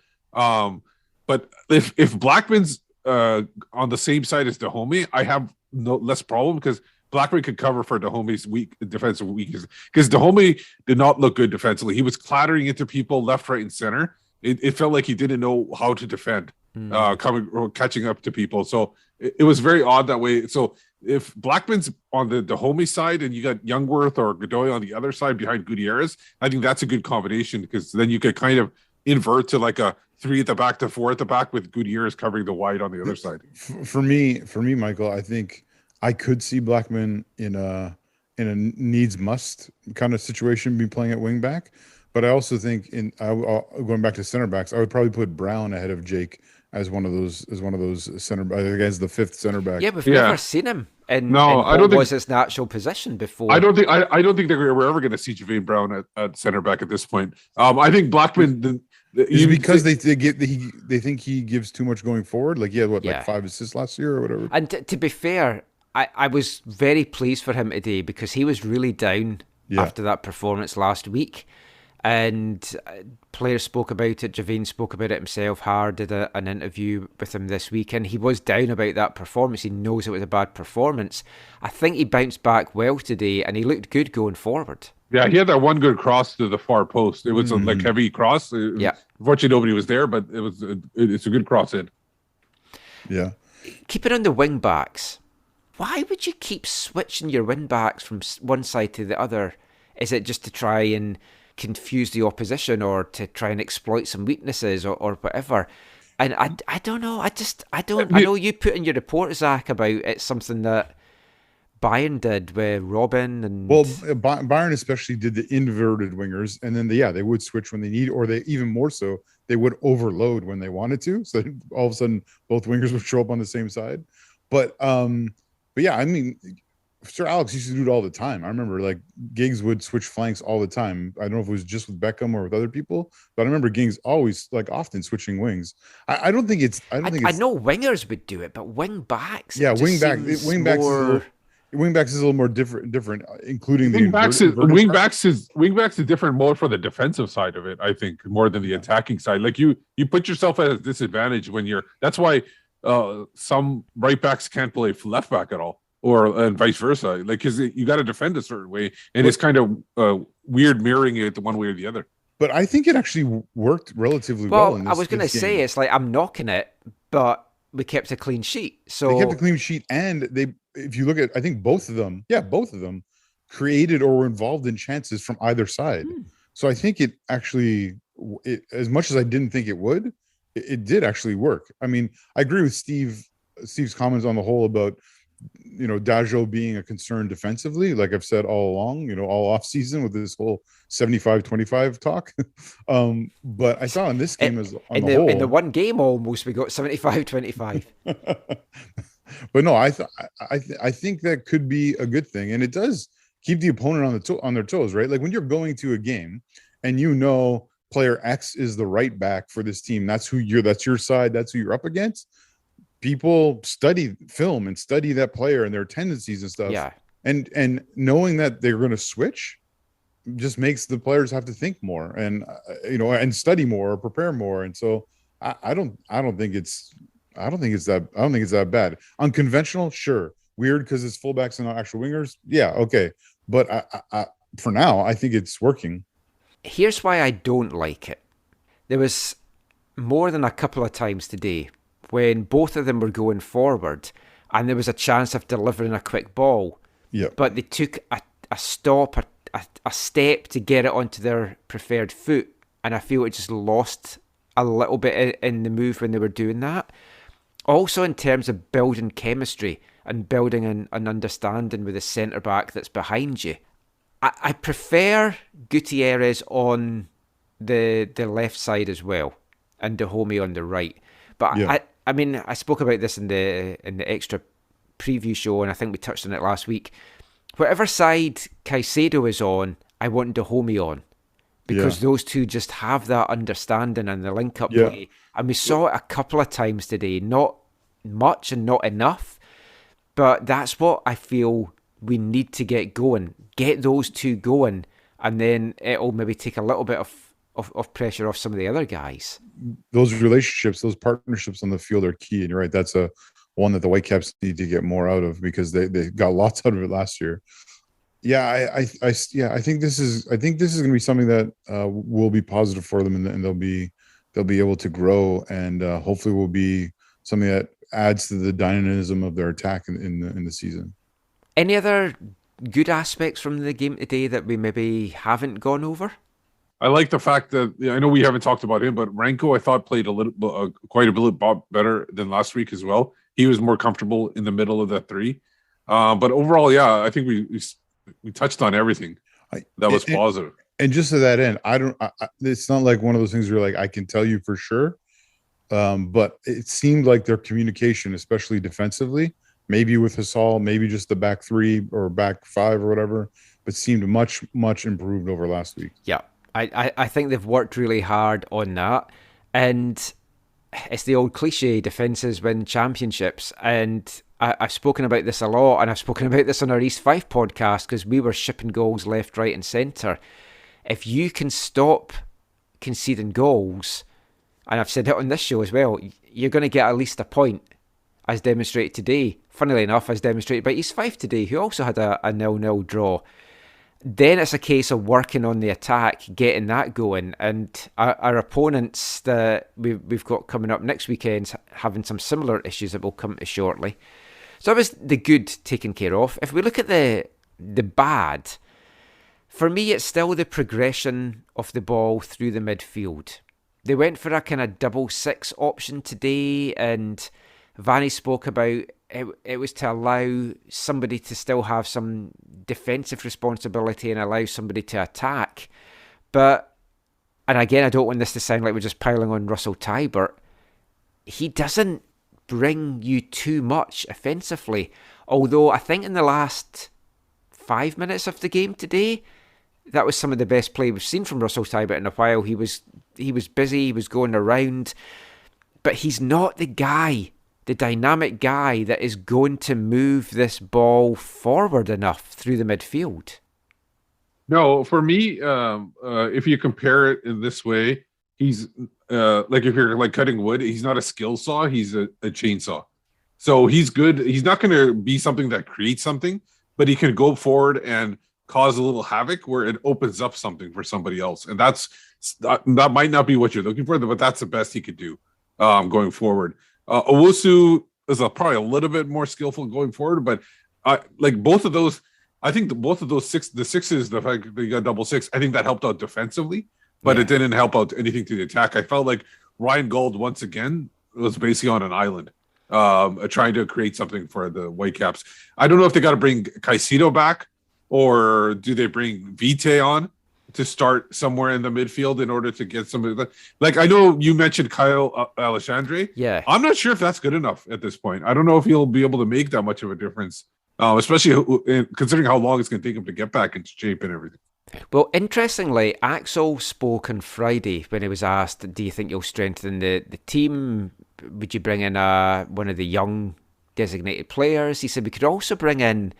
if Blackman's on the same side as Dahomey, I have no less problem because Blackman could cover for Dahomey's weak defensive weakness, because Dahomey did not look good defensively. He was clattering into people left, right, and center. It felt like he didn't know how to defend, coming or catching up to people. So it was very odd that way. So if Blackman's on the Dahomey side and you got Youngworth or Godoy on the other side behind Gutierrez, I think that's a good combination, because then you could kind of invert to like a 3 at the back to 4 at the back with Gutierrez covering the wide on the other side. For me, Michael, I think I could see Blackman in a needs must kind of situation, be playing at wing back. But I also think going back to center backs, I would probably put Brown ahead of Jake as one of those center backs, as the fifth center back. Yeah, we've never seen him in I don't think was his natural position before. I don't think that we're ever going to see Javane Brown at center back at this point. I think Blackman. Is it because they think he gives too much going forward? Like he had like 5 assists last year or whatever. And to be fair, I was very pleased for him today, because he was really down after that performance last week. And players spoke about it. Javane spoke about it himself. Har did an interview with him this week, and he was down about that performance. He knows it was a bad performance. I think he bounced back well today, and he looked good going forward. Yeah, he had that one good cross to the far post. It was a like heavy cross. Unfortunately, nobody was there, but it's a good cross in. Yeah. Keeping on the wing backs, why would you keep switching your wing backs from one side to the other? Is it just to try and confuse the opposition, or to try and exploit some weaknesses, or whatever? And I don't know. I know you put in your report, Zach, about it's something that Bayern did with Robin and Bayern especially did the inverted wingers, and then they would switch when they need, or they even more so they would overload when they wanted to. So all of a sudden both wingers would show up on the same side. But yeah, I mean, Sir Alex used to do it all the time. I remember like Giggs would switch flanks all the time. I don't know if it was just with Beckham or with other people, but I remember Giggs always often switching wings. I don't think it's. I know wingers would do it, but wing backs. Yeah, wing backs is a little more different, including wing backs is different more for the defensive side of it. I think more than the attacking side. Like you put yourself at a disadvantage when you're. That's why some right backs can't play left back at all. And vice versa, like because you got to defend a certain way, and it's kind of weird mirroring it the one way or the other. But I think it actually worked relatively well. I was going to say it's like I'm knocking it, but we kept a clean sheet. So they kept a clean sheet, and if you look at, I think both of them created or were involved in chances from either side. So I think it actually, as much as I didn't think it would, it did actually work. I mean, I agree with Steve's comments on the whole about, Dajo being a concern defensively, like I've said all along, all off season with this whole 75-25 talk. But I saw in this game in the one game almost we got 75-25. But no, I think that could be a good thing, and it does keep the opponent on their toes, right? Like when you're going to a game and player X is the right back for this team, that's your side, that's who you're up against. People study film and study that player and their tendencies and stuff. Yeah. And knowing that they're going to switch just makes the players have to think more and and study more or prepare more. And so I don't think it's that bad. Unconventional, sure. Weird because it's fullbacks and not actual wingers. Yeah, okay. But I for now, I think it's working. Here's why I don't like it. There was more than a couple of times today when both of them were going forward and there was a chance of delivering a quick ball. Yeah. But they took a step to get it onto their preferred foot. And I feel it just lost a little bit in the move when they were doing that. Also in terms of building chemistry and building an understanding with the centre-back that's behind you. I prefer Gutierrez on the left side as well and Dahomey on the right. But yeah. I mean, I spoke about this in the extra preview show, and I think we touched on it last week. Whatever side Caicedo is on, I want Dahomey on. Because those two just have that understanding and the link-up play. And we saw it a couple of times today. Not much and not enough. But that's what I feel we need to get going. Get those two going. And then it'll maybe take a little bit of pressure off some of the other guys. Those relationships, those partnerships on the field are key. And you're right, that's one that the Whitecaps need to get more out of because they got lots out of it last year. Yeah, I think this is going to be something that will be positive for them, and they'll be able to grow, and hopefully will be something that adds to the dynamism of their attack in the season. Any other good aspects from the game today that we maybe haven't gone over? I like the fact that I know we haven't talked about him, but Ranko I thought played quite a bit better than last week as well. He was more comfortable in the middle of that three, but overall, yeah, I think we touched on everything that was positive. And just to that end, it's not like one of those things where like I can tell you for sure, but it seemed like their communication, especially defensively, maybe with Hasal, maybe just the back three or back five or whatever, but seemed much, much improved over last week. Yeah. I think they've worked really hard on that, and it's the old cliche, defences win championships, and I've spoken about this a lot, and I've spoken about this on our East 5 podcast because we were shipping goals left, right and centre. If you can stop conceding goals, and I've said it on this show as well, you're going to get at least a point, as demonstrated today. Funnily enough, as demonstrated by East 5 today, who also had a 0-0 draw. Then it's a case of working on the attack, getting that going, and our opponents that we've got coming up next weekend having some similar issues that we'll come to shortly. So that was the good taken care of. If we look at the bad, for me, it's still the progression of the ball through the midfield. They went for a kind of double six option today, and Vanny spoke about it was to allow somebody to still have some defensive responsibility and allow somebody to attack. But, and again, I don't want this to sound like we're just piling on Russell Tybert. He doesn't bring you too much offensively. Although I think in the last 5 minutes of the game today, that was some of the best play we've seen from Russell Tybert in a while. He was busy, he was going around, but he's not the guy, the dynamic guy that is going to move this ball forward enough through the midfield. No, for me, if you compare it in this way, he's like if you're like cutting wood, he's not a skill saw, he's a chainsaw. So he's good. He's not going to be something that creates something, but he can go forward and cause a little havoc where it opens up something for somebody else. And that might not be what you're looking for, but that's the best he could do going forward. Owusu is probably a little bit more skillful going forward, but like both of those, I think both of those the sixes, the fact that you got double six, I think that helped out defensively, but it didn't help out anything to the attack. I felt like Ryan Gauld once again was basically on an island, trying to create something for the Whitecaps. I don't know if they got to bring Caicedo back, or do they bring Vite on to start somewhere in the midfield in order to get somebody like I know you mentioned Kyle Alexandre. Yeah, I'm not sure if that's good enough at this point. I don't know if he'll be able to make that much of a difference, especially considering how long it's going to take him to get back into shape and everything. Well, interestingly, Axel spoke on Friday when he was asked, do you think you'll strengthen the team? Would you bring in one of the young designated players? He said we could also bring in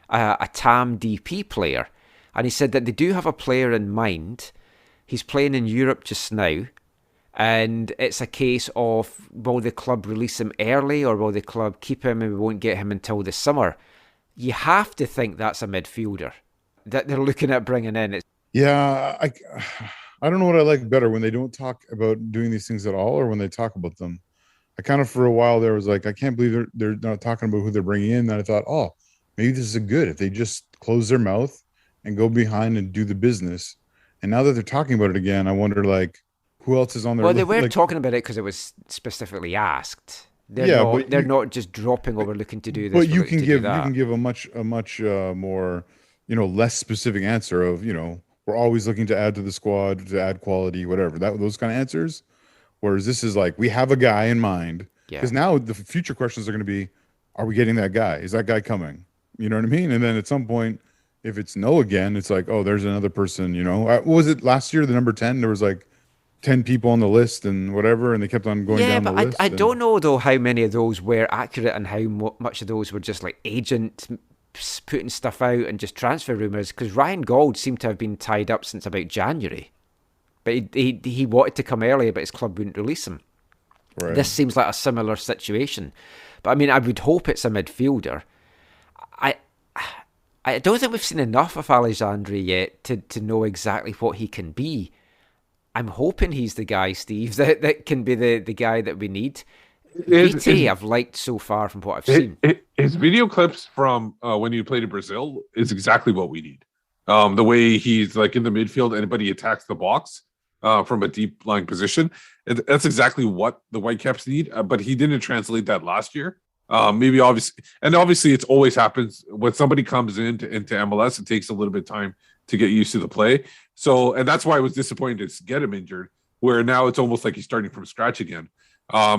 a TAM DP player. And he said that they do have a player in mind. He's playing in Europe just now. And it's a case of, will the club release him early or will the club keep him and we won't get him until the summer? You have to think that's a midfielder that they're looking at bringing in. Yeah, I don't know what I like better, when they don't talk about doing these things at all or when they talk about them. I kind of, for a while there, was like, I can't believe they're not talking about who they're bringing in. And I thought, oh, maybe this is good if they just close their mouth and go behind and do the business. And now that they're talking about it again, I wonder, like, who else is on their list? Well, they were like, talking about it because it was specifically asked. They're not just dropping over looking to do this. But you can give a much more, less specific answer of, we're always looking to add to the squad, to add quality, whatever. Those kind of answers. Whereas this is like, we have a guy in mind. Because now the future questions are going to be, are we getting that guy? Is that guy coming? You know what I mean? And then at some point, if it's no again, it's like, oh, there's another person, What was it last year, the number 10? There was like 10 people on the list and whatever, and they kept on going down the list. I don't know, though, how many of those were accurate and how much of those were just like agent putting stuff out and just transfer rumours, because Ryan Gauld seemed to have been tied up since about January. But he wanted to come earlier, but his club wouldn't release him. Right. This seems like a similar situation. But I mean, I would hope it's a midfielder. I don't think we've seen enough of Alexandre yet to know exactly what he can be. I'm hoping he's the guy, Steve, that can be the guy that we need. Vite, I've liked so far from what I've seen. His video clips from when he played in Brazil is exactly what we need. The way he's like in the midfield, anybody attacks the box from a deep lying position. That's exactly what the Whitecaps need. But he didn't translate that last year. Obviously it always happens when somebody comes into MLS. It takes a little bit of time to get used to the play. So, and that's why I was disappointed to get him injured, where now it's almost like he's starting from scratch again. I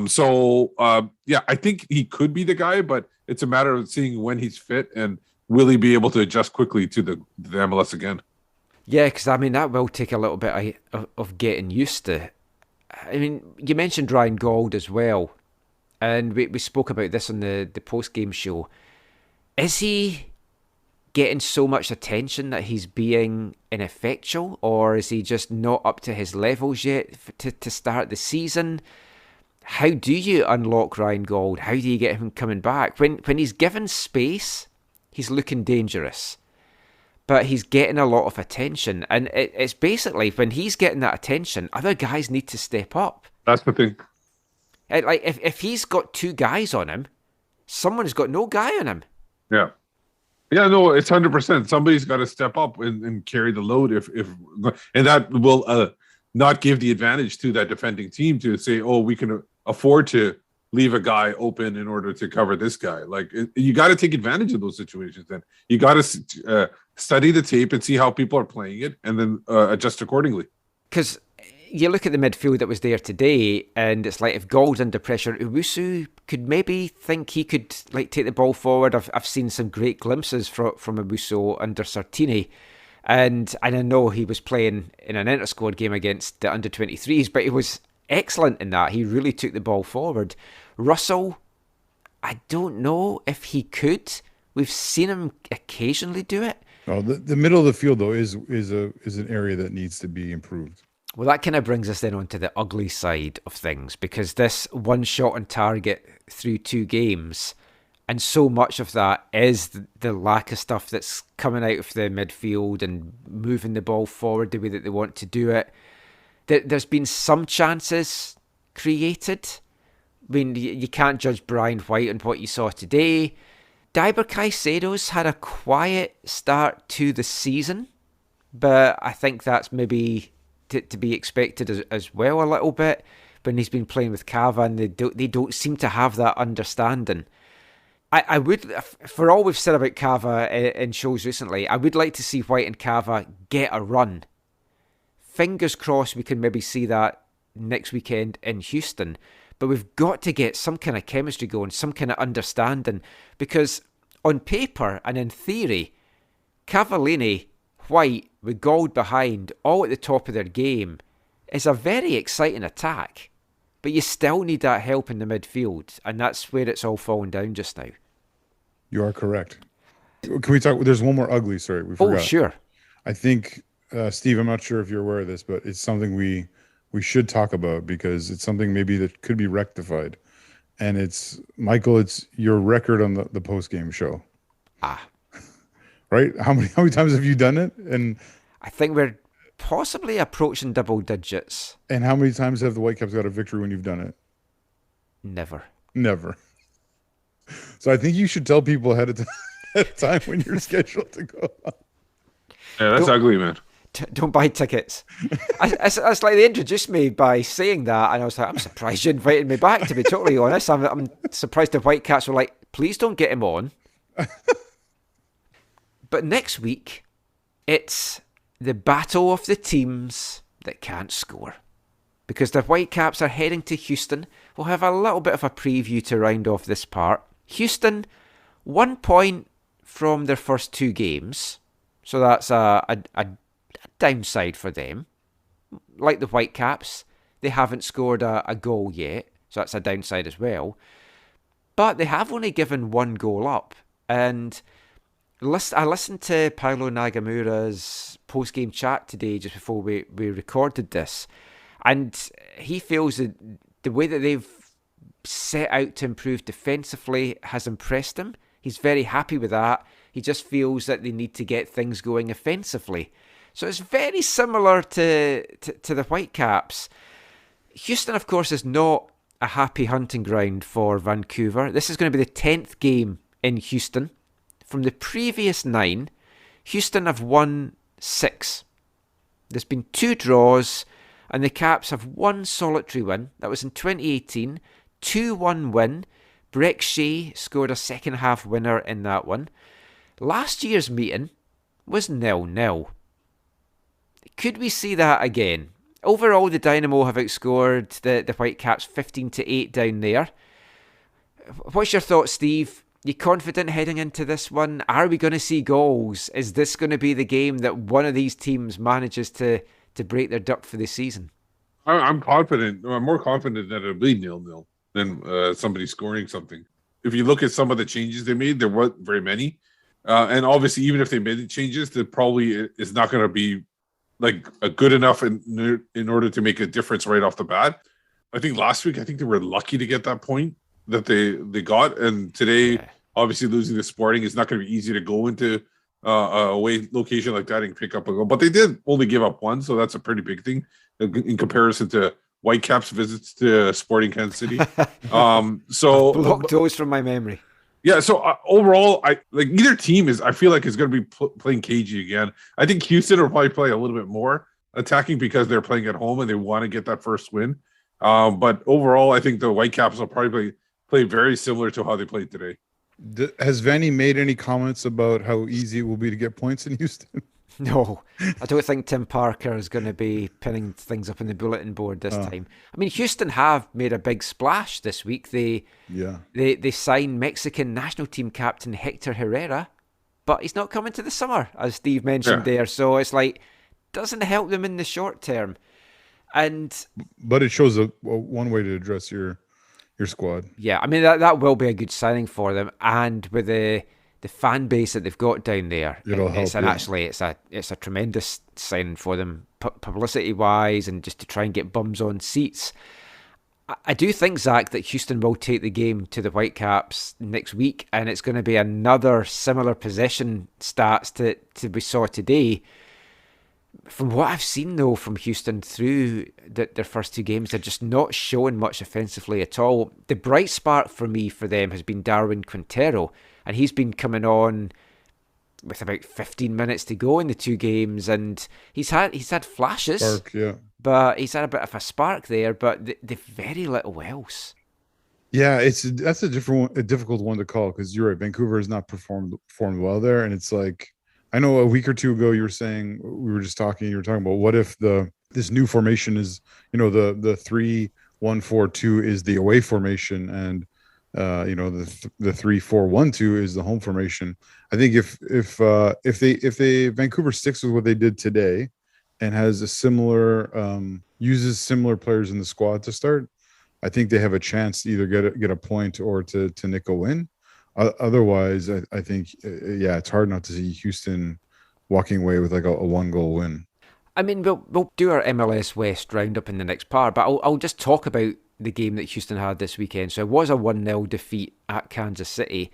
think he could be the guy, but it's a matter of seeing when he's fit and will he be able to adjust quickly to the MLS again. Yeah, because I mean, that will take a little bit of getting used to. I mean, you mentioned Ryan Gauld as well, and we spoke about this on the post-game show. Is he getting so much attention that he's being ineffectual, or is he just not up to his levels yet to start the season? How do you unlock Ryan Gauld? How do you get him coming back? When he's given space, he's looking dangerous. But he's getting a lot of attention. And it's basically, when he's getting that attention, other guys need to step up. That's the thing. Like, if he's got two guys on him, someone's got no guy on him. Yeah. Yeah, no, it's 100%. Somebody's got to step up and carry the load if and that will not give the advantage to that defending team to say, oh, we can afford to leave a guy open in order to cover this guy. Like, you got to take advantage of those situations. Then you got to study the tape and see how people are playing it, and then adjust accordingly. Because you look at the midfield that was there today, and it's like if Gall's under pressure, Owusu could maybe think he could like take the ball forward. I've seen some great glimpses from Owusu under Sartini, and I know he was playing in an inter-squad game against the under-23s, but he was excellent in that. He really took the ball forward. Russell, I don't know if he could. We've seen him occasionally do it. Oh, the middle of the field though is an area that needs to be improved. Well, that kind of brings us then onto the ugly side of things, because this one shot on target through 2 games, and so much of that is the lack of stuff that's coming out of the midfield and moving the ball forward the way that they want to do it. There's been some chances created. I mean, you can't judge Brian White on what you saw today. Diber Caicedo's had a quiet start to the season, but I think that's maybe to be expected as well a little bit. When he's been playing with Cava, and they don't seem to have that understanding. I would, for all we've said about Cava in shows recently, I would like to see White and Cava get a run. Fingers crossed we can maybe see that next weekend in Houston. But we've got to get some kind of chemistry going, some kind of understanding. Because on paper and in theory, Cavallini, White, with Gold behind, all at the top of their game, is a very exciting attack. But you still need that help in the midfield. And that's where it's all falling down just now. You are correct. Can we talk? There's one more ugly, sorry. We forgot. Oh, sure. I think, Steve, I'm not sure if you're aware of this, but it's something we should talk about, because it's something maybe that could be rectified. And it's, Michael, it's your record on the post-game show. Right? How many times have you done it? And I think we're possibly approaching double digits. And how many times have the Whitecaps got a victory when you've done it? Never. So I think you should tell people ahead of time when you're scheduled to go on. Yeah, that's ugly, man. Don't buy tickets. It's like they introduced me by saying that, and I was like, I'm surprised you invited me back, to be totally honest. I'm surprised the Whitecaps were like, please don't get him on. But next week, it's the battle of the teams that can't score. Because the Whitecaps are heading to Houston. We'll have a little bit of a preview to round off this part. Houston, 1 point from their first 2 games. So that's a downside for them. Like the Whitecaps, they haven't scored a goal yet, so that's a downside as well. But they have only given 1 goal up. And I listened to Paulo Nagamura's post-game chat today, just before we recorded this, and he feels that the way that they've set out to improve defensively has impressed him. He's very happy with that. He just feels that they need to get things going offensively. So it's very similar to the Whitecaps. Houston, of course, is not a happy hunting ground for Vancouver. This is going to be the 10th game in Houston. From the previous 9, Houston have won 6. There's been 2 draws, and the Caps have 1 solitary win. That was in 2018. 2-1 win. Breck Shea scored a second half winner in that one. Last year's meeting was 0-0. Could we see that again? Overall, the Dynamo have outscored the Whitecaps 15-8 down there. What's your thoughts, Steve? You confident heading into this one? Are we going to see goals? Is this going to be the game that one of these teams manages to break their duck for the season? I'm confident. I'm more confident that it'll be 0-0 than somebody scoring something. If you look at some of the changes they made, there weren't very many. And obviously, even if they made the changes, there probably is not going to be like a good enough in order to make a difference right off the bat. I think last week, they were lucky to get that point that they got. And today, obviously, losing the Sporting is not going to be easy to go into a away location like that and pick up a goal. But they did only give up 1, so that's a pretty big thing in comparison to Whitecaps visits to Sporting Kansas City. So blocked those from my memory. Yeah, so overall, I like either team I feel like is going to be playing cagey again. I think Houston will probably play a little bit more attacking because they're playing at home and they want to get that first win. But overall, I think the Whitecaps will probably play very similar to how they played today. Has Vanny made any comments about how easy it will be to get points in Houston? No, I don't think Tim Parker is going to be pinning things up on the bulletin board this time. I mean, Houston have made a big splash this week. They signed Mexican national team captain Hector Herrera, but he's not coming to the summer, as Steve mentioned there. So it's like, doesn't help them in the short term. But it shows one way to address your squad. Yeah, I mean, that will be a good signing for them. And with the fan base that they've got down there, it'll help. Actually, it's a tremendous signing for them, publicity wise, and just to try and get bums on seats. I do think, Zach, that Houston will take the game to the Whitecaps next week, and it's going to be another similar possession stats to we saw today. From what I've seen, though, from Houston through their first two games, they're just not showing much offensively at all. The bright spark for them has been Darwin Quintero, and he's been coming on with about 15 minutes to go in the two games, and he's had flashes, but he's had a bit of a spark there, but they've very little else. Yeah, that's a difficult one to call, because you're right. Vancouver has not performed well there, and it's like, I know a week or two ago you were talking about what if this new formation is, the 3-1-4-2 is the away formation, and the 3-4-1-2 is the home formation. I think if Vancouver sticks with what they did today and has a similar uses similar players in the squad to start, I think they have a chance to either get a point or to nick a win. Otherwise, I think, it's hard not to see Houston walking away with like a 1-goal win. I mean, we'll do our MLS West roundup in the next part, but I'll just talk about the game that Houston had this weekend. So it was a 1-0 defeat at Kansas City.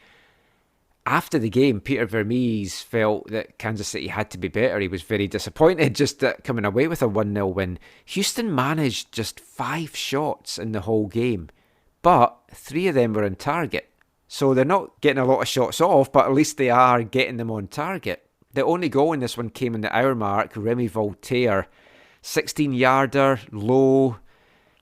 After the game, Peter Vermees felt that Kansas City had to be better. He was very disappointed just at coming away with a 1-0 win. Houston managed just 5 shots in the whole game, but 3 of them were on target. So they're not getting a lot of shots off, but at least they are getting them on target. The only goal in this one came in the hour mark. Remy Voltaire, 16-yarder, low.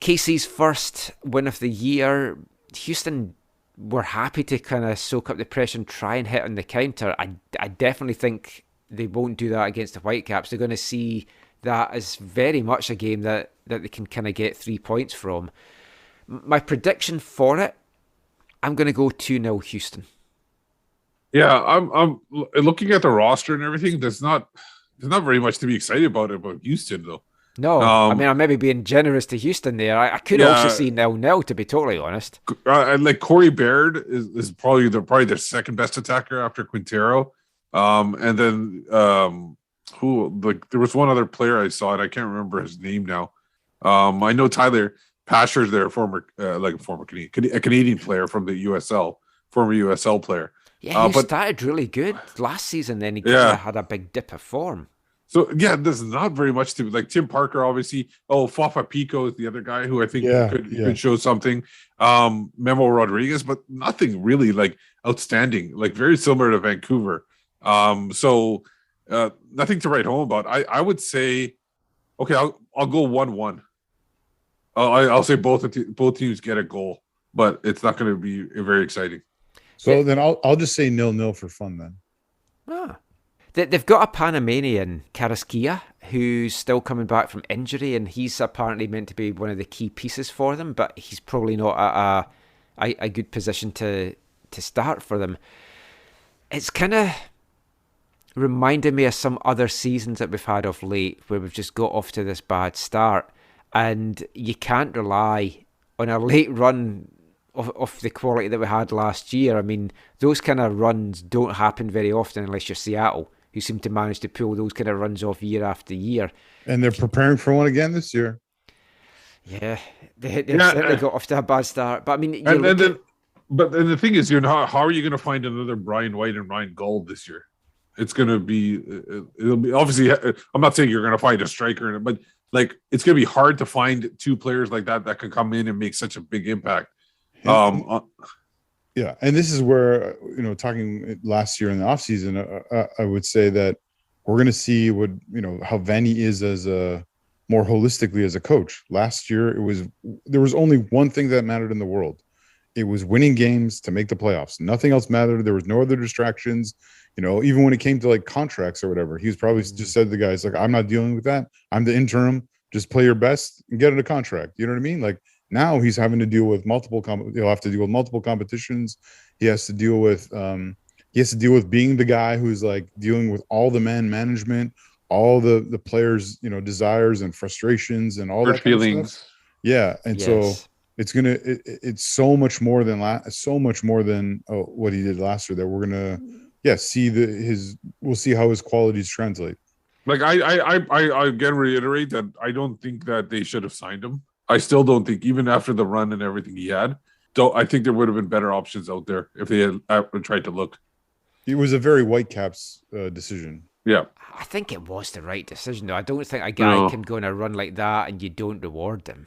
Casey's first win of the year. Houston were happy to kind of soak up the pressure and try and hit on the counter. I definitely think they won't do that against the Whitecaps. They're going to see that as very much a game that they can kind of get 3 points from. My prediction for it, I'm going to go 2-0 Houston. Yeah, I'm looking at the roster and everything. There's not very much to be excited about Houston, though. No, I mean, I'm maybe being generous to Houston there. I could also see 0-0, to be totally honest. Like Corey Baird is probably their second best attacker after Quintero. And then there was one other player I saw, and I can't remember his name now. I know Tyler Pasher's their former Canadian player from the USL, former USL player. Yeah, he started really good last season, then he kind of had a big dip of form. So, there's not very much to like. Tim Parker, obviously. Fafa Pico is the other guy who I think could show something. Memo Rodriguez, but nothing really like outstanding, like very similar to Vancouver. So nothing to write home about. I would say, okay, I'll go 1-1. I'll say both teams get a goal, but it's not going to be very exciting. So then I'll just say 0-0 for fun then. They've got a Panamanian, Carrasquilla, who's still coming back from injury, and he's apparently meant to be one of the key pieces for them, but he's probably not at a good position to start for them. It's kind of reminded me of some other seasons that we've had of late, where we've just got off to this bad start, and you can't rely on a late run of the quality that we had last year. I mean, those kind of runs don't happen very often unless you're Seattle, who seem to manage to pull those kind of runs off year after year. And they're preparing for one again this year. Yeah, they certainly got off to a bad start. But I mean, but the thing is, how are you going to find another Brian White and Ryan Gold this year? It's going to be, it'll be obviously. I'm not saying you're going to find a striker, but like it's going to be hard to find 2 players like that can come in and make such a big impact. Yeah, and this is where, talking last year in the offseason, I would say that we're going to see how Vanny is as a more holistically as a coach. Last year, there was only one thing that mattered in the world. It was winning games to make the playoffs. Nothing else mattered. There was no other distractions. Even when it came to like contracts or whatever, he was probably just said to the guys, like, I'm not dealing with that. I'm the interim. Just play your best and get in a contract. You know what I mean? Like, now he's having to deal with he'll have to deal with multiple competitions. He has to deal with being the guy who's like dealing with all the man management, all the players, desires and frustrations and all Hurt that kind feelings. of stuff. Yeah, and so it's so much more than what he did last year that we're gonna we'll see how his qualities translate. Like I again reiterate that I don't think that they should have signed him. I still don't think, even after the run and everything he had, I think there would have been better options out there if they had tried to look. It was a very Whitecaps decision. Yeah. I think it was the right decision, though. I don't think a guy can go on a run like that and you don't reward them.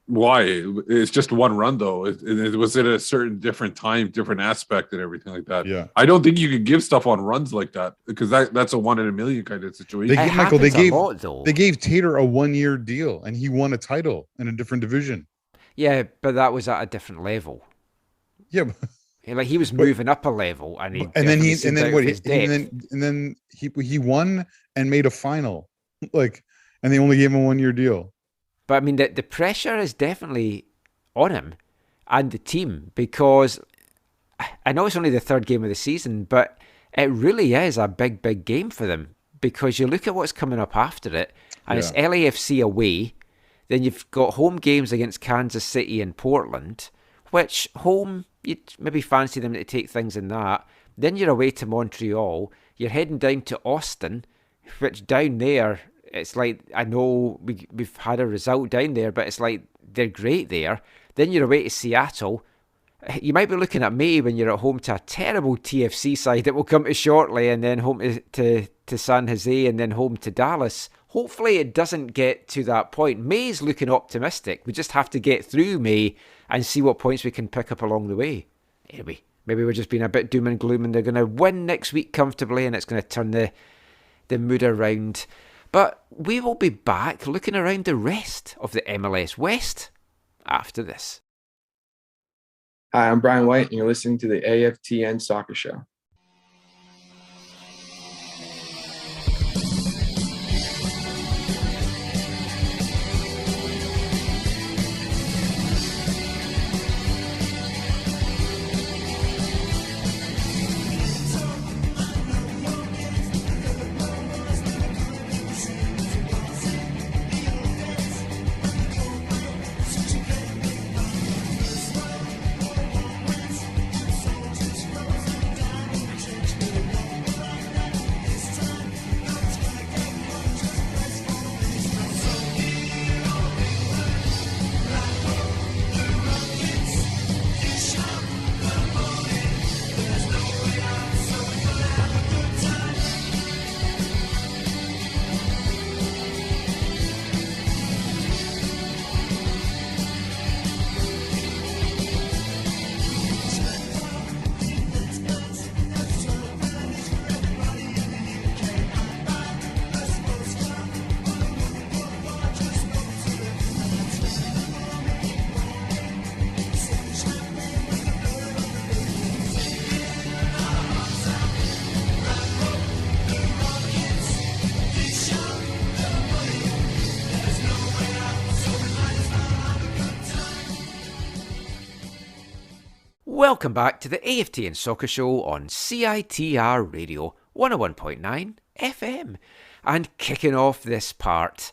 Why? It's just one run, though. It was at a certain different time, different aspect, and everything like that. Yeah. I don't think you could give stuff on runs like that, because that's a 1 in a million kind of situation. They gave Tater a 1-year deal, and he won a title in a different division. Yeah, but that was at a different level. Yeah, like he was moving up a level, and then he won and made a final, like, and they only gave him a 1-year deal. But I mean, the pressure is definitely on him and the team, because I know it's only the third game of the season, but it really is a big, big game for them, because you look at what's coming up after it, and it's LAFC away. Then you've got home games against Kansas City and Portland, which home, you'd maybe fancy them to take things in that. Then you're away to Montreal. You're heading down to Austin, which down there, it's like, I know we've had a result down there, but it's like they're great there. Then you're away to Seattle. You might be looking at May when you're at home to a terrible TFC side that will come to shortly, and then home to San Jose, and then home to Dallas. Hopefully it doesn't get to that point. May's looking optimistic. We just have to get through May and see what points we can pick up along the way. Anyway, maybe we're just being a bit doom and gloom, and they're going to win next week comfortably, and it's going to turn the mood around. But we will be back looking around the rest of the MLS West after this. Hi, I'm Brian White, and you're listening to the AFTN Soccer Show. Welcome back to the AFTN Soccer Show on CITR Radio 101.9 FM. And kicking off this part,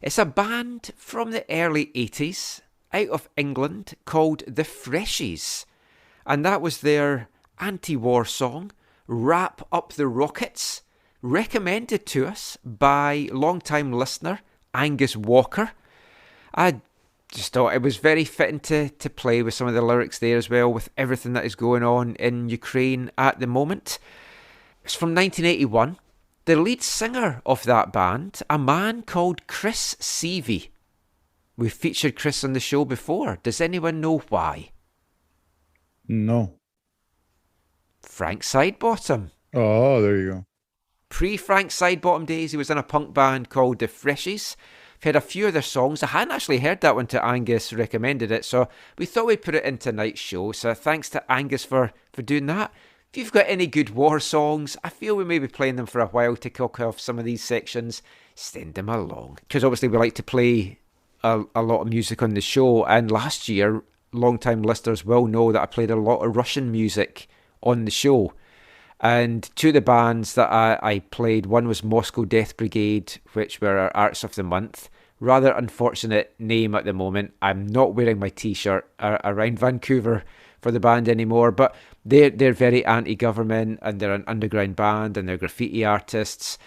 it's a band from the early 80s out of England called The Freshies. And that was their anti-war song, Wrap Up the Rockets, recommended to us by long-time listener Angus Walker. I just thought it was very fitting to play with some of the lyrics there as well, with everything that is going on in Ukraine at the moment. It's from 1981. The lead singer of that band, a man called Chris Seavey. We've featured Chris on the show before. Does anyone know why? No. Frank Sidebottom. Oh, there you go. Pre-Frank Sidebottom days, he was in a punk band called The Freshies. I've heard a few of their songs. I hadn't actually heard that one till Angus recommended it, so we thought we'd put it into tonight's show. So thanks to Angus for doing that. If you've got any good war songs, I feel we may be playing them for a while to kick off some of these sections. Send them along. Because obviously we like to play a lot of music on the show, and last year, long-time listeners will know that I played a lot of Russian music on the show. And two of the bands that I played, one was Moscow Death Brigade, which were our Arts of the Month. Rather unfortunate name at the moment. I'm not wearing my t-shirt around Vancouver for the band anymore, but they're very anti-government, and they're an underground band, and they're graffiti artists.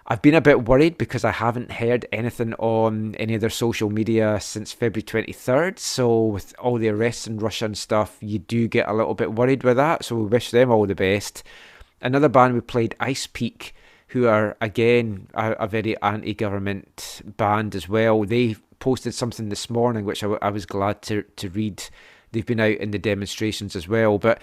I've been a bit worried because I haven't heard anything on any of their social media since February 23rd. So with all the arrests in Russia and stuff, you do get a little bit worried with that. So we wish them all the best. Another band we played, Ice Peak, who are, again, a very anti-government band as well. They posted something this morning, which I was glad to read. They've been out in the demonstrations as well. But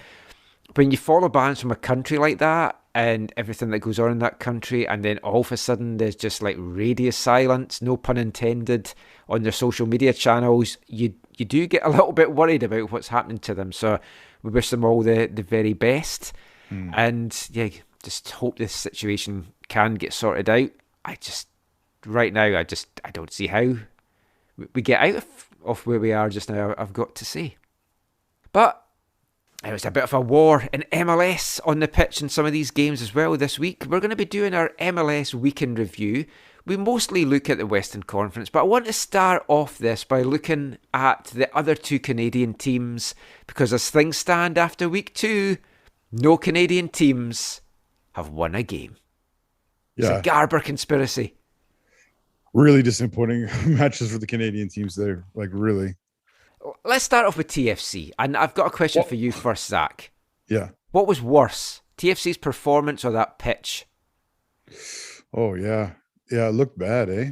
when you follow bands from a country like that, and everything that goes on in that country, and then all of a sudden there's just like radio silence, no pun intended, on their social media channels, you do get a little bit worried about what's happening to them. So we wish them all the very best. And yeah, just hope this situation can get sorted out. Right now, I don't see how we get out of where we are just now, I've got to say. But it was a bit of a war in MLS on the pitch in some of these games as well this week. We're going to be doing our MLS weekend review. We mostly look at the Western Conference, but I want to start off this by looking at the other two Canadian teams, because as things stand after week 2, no Canadian teams have won a game. Yeah. It's a Garber conspiracy. Really disappointing matches for the Canadian teams there. Like, really. Let's start off with TFC, and I've got a question for you first, Zach. Yeah. What was worse, TFC's performance or that pitch? Oh, yeah. Yeah, it looked bad, eh?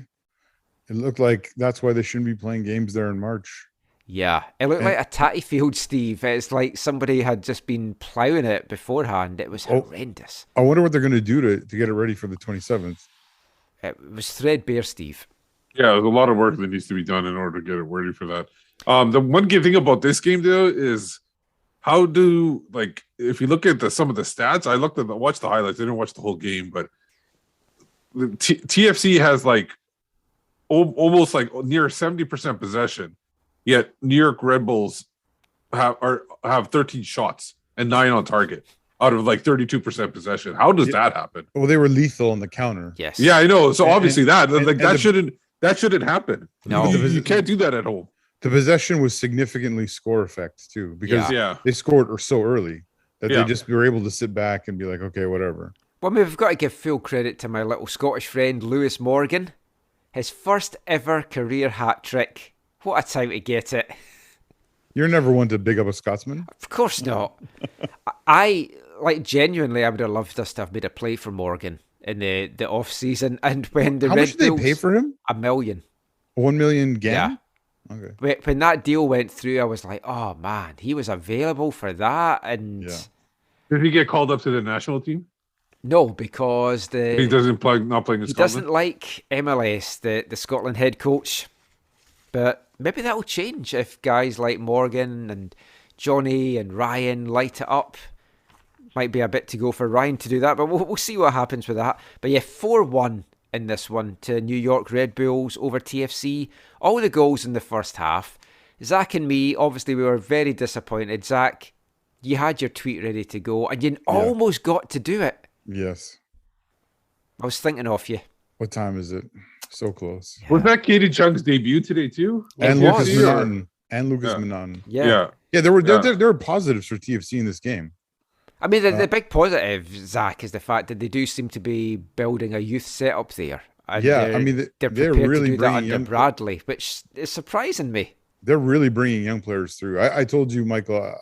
It looked like that's why they shouldn't be playing games there in March. Yeah, it looked like a tatty field, Steve. It's like somebody had just been ploughing it beforehand. It was horrendous. I wonder what they're going to do to get it ready for the 27th. It was threadbare, Steve. Yeah, there's a lot of work that needs to be done in order to get it ready for that. The one good thing about this game, though, is if you look at some of the stats, I watched the highlights. I didn't watch the whole game, but the TFC has almost near 70% possession, yet New York Red Bulls have 13 shots and 9 on target out of 32% possession. How does that happen? Well, they were lethal on the counter. Yes. Yeah, I know. So obviously that shouldn't happen. No, you can't do that at home. The possession was significantly score effect too, because they scored so early that they just were able to sit back and be like, okay, whatever. Well, we've got to give full credit to my little Scottish friend, Lewis Morgan. His first ever career hat-trick. What a time to get it. You're never one to big up a Scotsman? Of course not. I genuinely, I would have loved us to have made a play for Morgan in the off-season. And when the How much did they pay for him? $1 million. 1 million GAN? Yeah. Okay. When that deal went through, I was like, oh man, he was available for that. And did he get called up to the national team? No, because he doesn't play. Not playing in Scotland. He doesn't like MLS, the Scotland head coach. But maybe that will change if guys like Morgan and Johnny and Ryan light it up. Might be a bit to go for Ryan to do that, but we'll see what happens with that. But yeah, 4-1 in this one to New York Red Bulls over TFC. All the goals in the first half. Zach and me, obviously, we were very disappointed. Zach, you had your tweet ready to go, and you almost got to do it. Yes. I was thinking of you. What time is it? So close. Was that Katie Chung's debut today too? And Lucas Minnan. And Lucas Minnan. Yeah. There were positives for TFC in this game. I mean, the big positive, Zach, is the fact that they do seem to be building a youth setup there. And they're prepared really to do that bringing under Bradley, which is surprising me. They're really bringing young players through. I told you, Michael,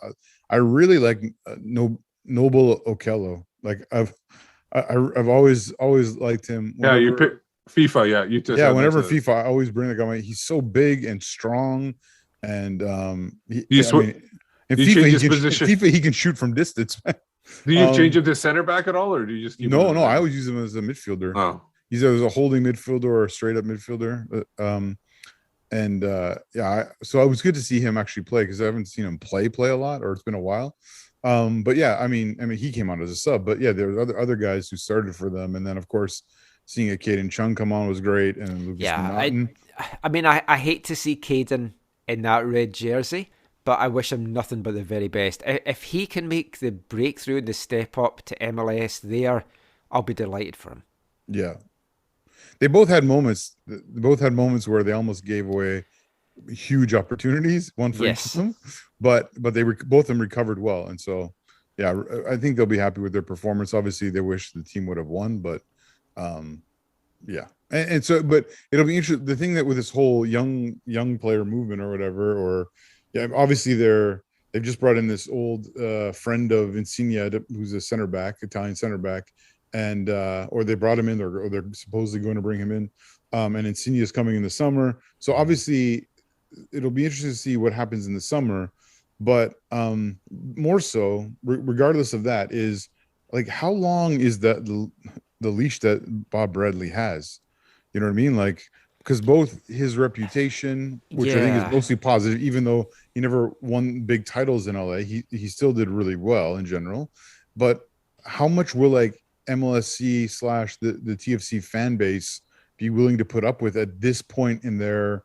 I really like Noble Okello. Like I've always liked him. Whenever, you pick FIFA. Yeah, you just whenever FIFA, I always bring the guy. He's so big and strong, and In Do you FIFA, change he his can, position? in FIFA, he can shoot from distance. Do you change him to center back at all, or do you just keep him? No, I always use him as a midfielder. Oh, He's either a holding midfielder or a straight up midfielder. So it was good to see him actually play because I haven't seen him play a lot, or it's been a while. But yeah, I mean, he came on as a sub, but yeah, there were other guys who started for them, and then of course seeing a Caden Chung come on was great, and Lucas Naughton. I mean, I hate to see Caden in that red jersey, but I wish him nothing but the very best. If he can make the breakthrough, the step up to MLS there, I'll be delighted for him. Yeah. They both had moments. Where they almost gave away huge opportunities, one for each of them. But they both of them recovered well, and so yeah, I think they'll be happy with their performance. Obviously, they wish the team would have won, but yeah. And so, but it'll be interesting. The thing that with this whole young player movement or whatever, or yeah, obviously they've just brought in this old friend of Insigne, who's a center back, Italian center back. And or they brought him in, or they're supposedly going to bring him in. And Insigne is coming in the summer. So obviously it'll be interesting to see what happens in the summer. But more so, regardless of that, is like how long is that the leash that Bob Bradley has? You know what I mean? Like, because both his reputation, which I think is mostly positive, even though he never won big titles in LA, he still did really well in general. But how much will like MLSC / the TFC fan base be willing to put up with at this point in their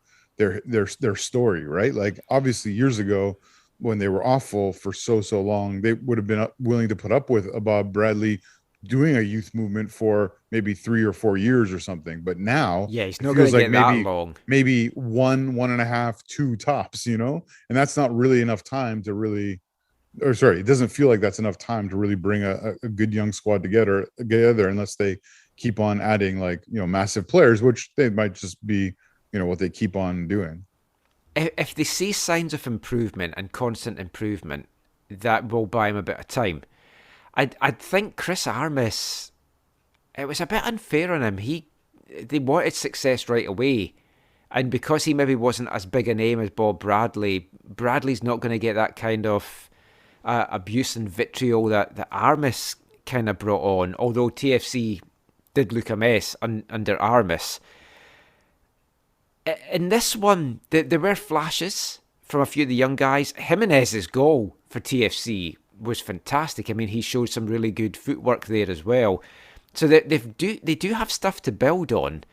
story, right? Like obviously years ago when they were awful for so long, they would have been willing to put up with a Bob Bradley doing a youth movement for maybe 3 or 4 years or something. But now, he's not going to get that long. Maybe 1.5, 2 tops, and that's not really enough time to really. Or sorry, it doesn't feel like that's enough time to really bring a good young squad together unless they keep on adding massive players, which they might just be, what they keep on doing. If they see signs of improvement and constant improvement, that will buy him a bit of time. I'd think Chris Armas, it was a bit unfair on him. They wanted success right away. And because he maybe wasn't as big a name as Bob Bradley, Bradley's not going to get that kind of abuse and vitriol that Armas kind of brought on, although TFC did look a mess under Armas. In this one, there were flashes from a few of the young guys. Jimenez's goal for TFC was fantastic. I mean, he showed some really good footwork there as well. So they do have stuff to build on.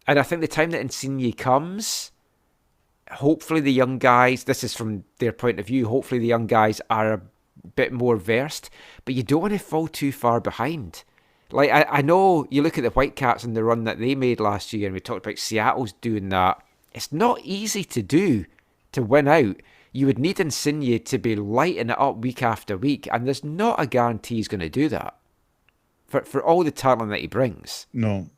And I think the time that Insigne comes, hopefully the young guys, this is from their point of view, hopefully the young guys are a bit more versed, but you don't want to fall too far behind. Like, I know you look at the Whitecaps and the run that they made last year, and we talked about Seattle's doing that. It's not easy to do, to win out. You would need Insigne to be lighting it up week after week, and there's not a guarantee he's going to do that for all the talent that he brings. No.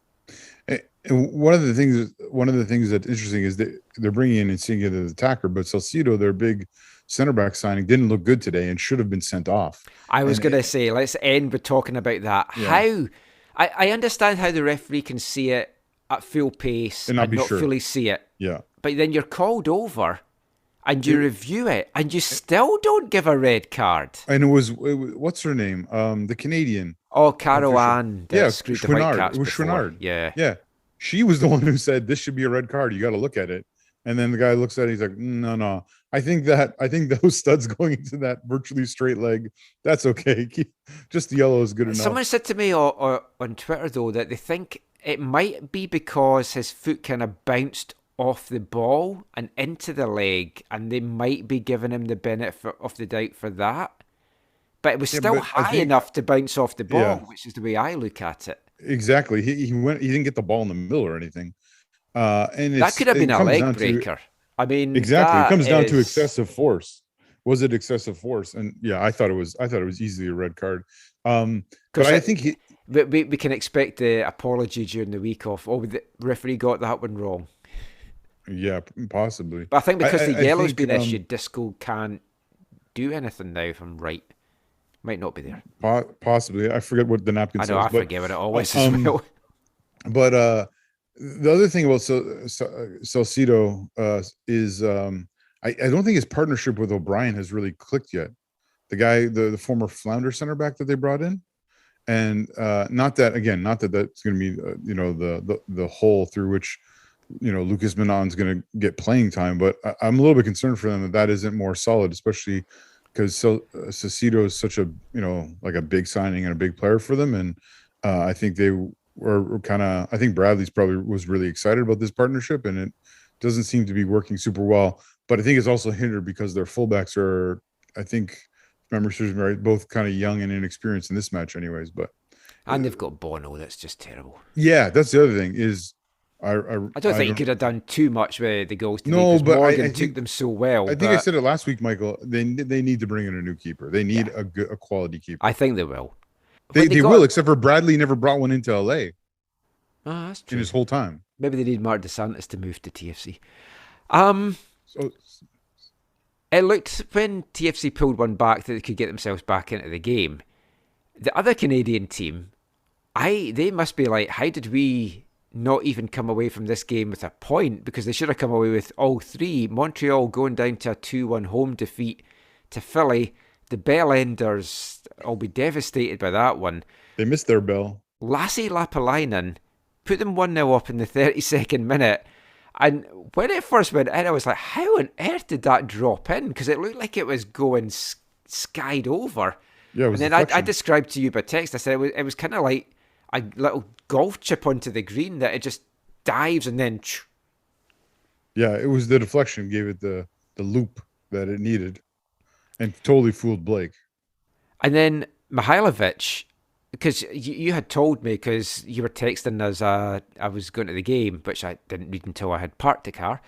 And one of the things that's interesting is that they're bringing in Insigne as the attacker, but Salcido, their big center back signing, didn't look good today and should have been sent off. I was going to say, let's end with talking about that. Yeah. How I understand how the referee can see it at full pace and not fully see it. Yeah, but then you're called over and you review it and you still don't give a red card. And it was what's her name? The Canadian. Oh, Caro Ann. Yeah, Schwinnard. It was Schwinnard. Yeah. She was the one who said this should be a red card. You got to look at it. And then the guy looks at it. He's like, no. I think those studs going into that virtually straight leg, that's okay. Just the yellow is good enough. Someone said to me on Twitter, though, that they think it might be because his foot kind of bounced off the ball and into the leg, and they might be giving him the benefit of the doubt for that. But it was still high enough to bounce off the ball, which is the way I look at it. Exactly. He didn't get the ball in the middle or anything. And that could have been a leg breaker. I mean, exactly. It comes down to excessive force. Was it excessive force? And yeah, I thought it was easily a red card. But I think we can expect the apology during the week of, the referee got that one wrong. Yeah, possibly. But I think because the yellow's been issued, Disco can't do anything now, if I'm right. Might not be there. Possibly. I forget what the napkin says. I forget what it always is. But the other thing about Salcido is I don't think his partnership with O'Brien has really clicked yet. The guy, the former Flounder center back that they brought in, and not that that's going to be the hole through which Lucas Minon's going to get playing time, but I'm a little bit concerned for them that isn't more solid, especially because Cecito is such a like a big signing and a big player for them, and I think they were I think Bradley's probably was really excited about this partnership, and it doesn't seem to be working super well. But I think it's also hindered because their fullbacks are, I think, memory serves me right, both kind of young and inexperienced in this match, anyways. But and they've got Bono. That's just terrible. Yeah, that's the other thing is. I don't think he could have done too much with the goals today. No, but Morgan I took think, them so well. I think I said it last week, Michael. They need to bring in a new keeper. They need a quality keeper. I think they will. They will, except for Bradley never brought one into LA. Oh, that's true. In his whole time. Maybe they need Mark DeSantis to move to TFC. It looked, when TFC pulled one back, that they could get themselves back into the game. The other Canadian team, they must be like, how did we not even come away from this game with a point? Because they should have come away with all three. Montreal going down to a 2-1 home defeat to Philly. The Bellenders will be devastated by that one. They missed their bell. Lassi Lapalainen put them 1-0 up in the 32nd minute. And when it first went in, I was like, how on earth did that drop in? Because it looked like it was going skied over. Yeah, it was. And then I described to you by text, I said it was kind of like a little golf chip onto the green that it just dives and then... Yeah, it was the deflection gave it the loop that it needed and totally fooled Blake. And then Mihailovic, because you had told me, because you were texting as I was going to the game, which I didn't read until I had parked the car,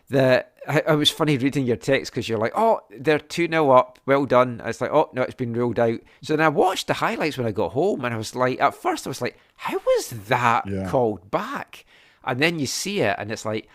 that I was funny reading your text because you're like, oh, they're 2-0 up, well done. I was like, oh, no, it's been ruled out. So then I watched the highlights when I got home, and I was like, at first I was like, how was that called back? And then you see it, and it's like,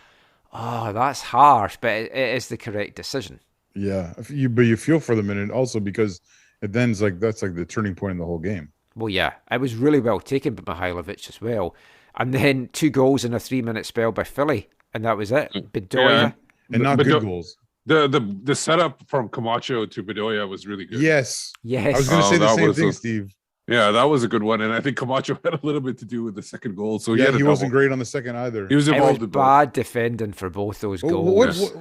oh, that's harsh, but it is the correct decision. Yeah, but you feel for them, and also because it then is like that's like the turning point in the whole game. Well, yeah, it was really well taken by Mihailovic as well. And then 2 goals in a 3-minute spell by Philly, and that was it. Bedoya. Yeah. And not good goals. The setup from Camacho to Bedoya was really good. Yes. I was going to say the same thing, Steve. Yeah, that was a good one. And I think Camacho had a little bit to do with the second goal. So he wasn't great on the second either. He was involved in bad defending for both those goals.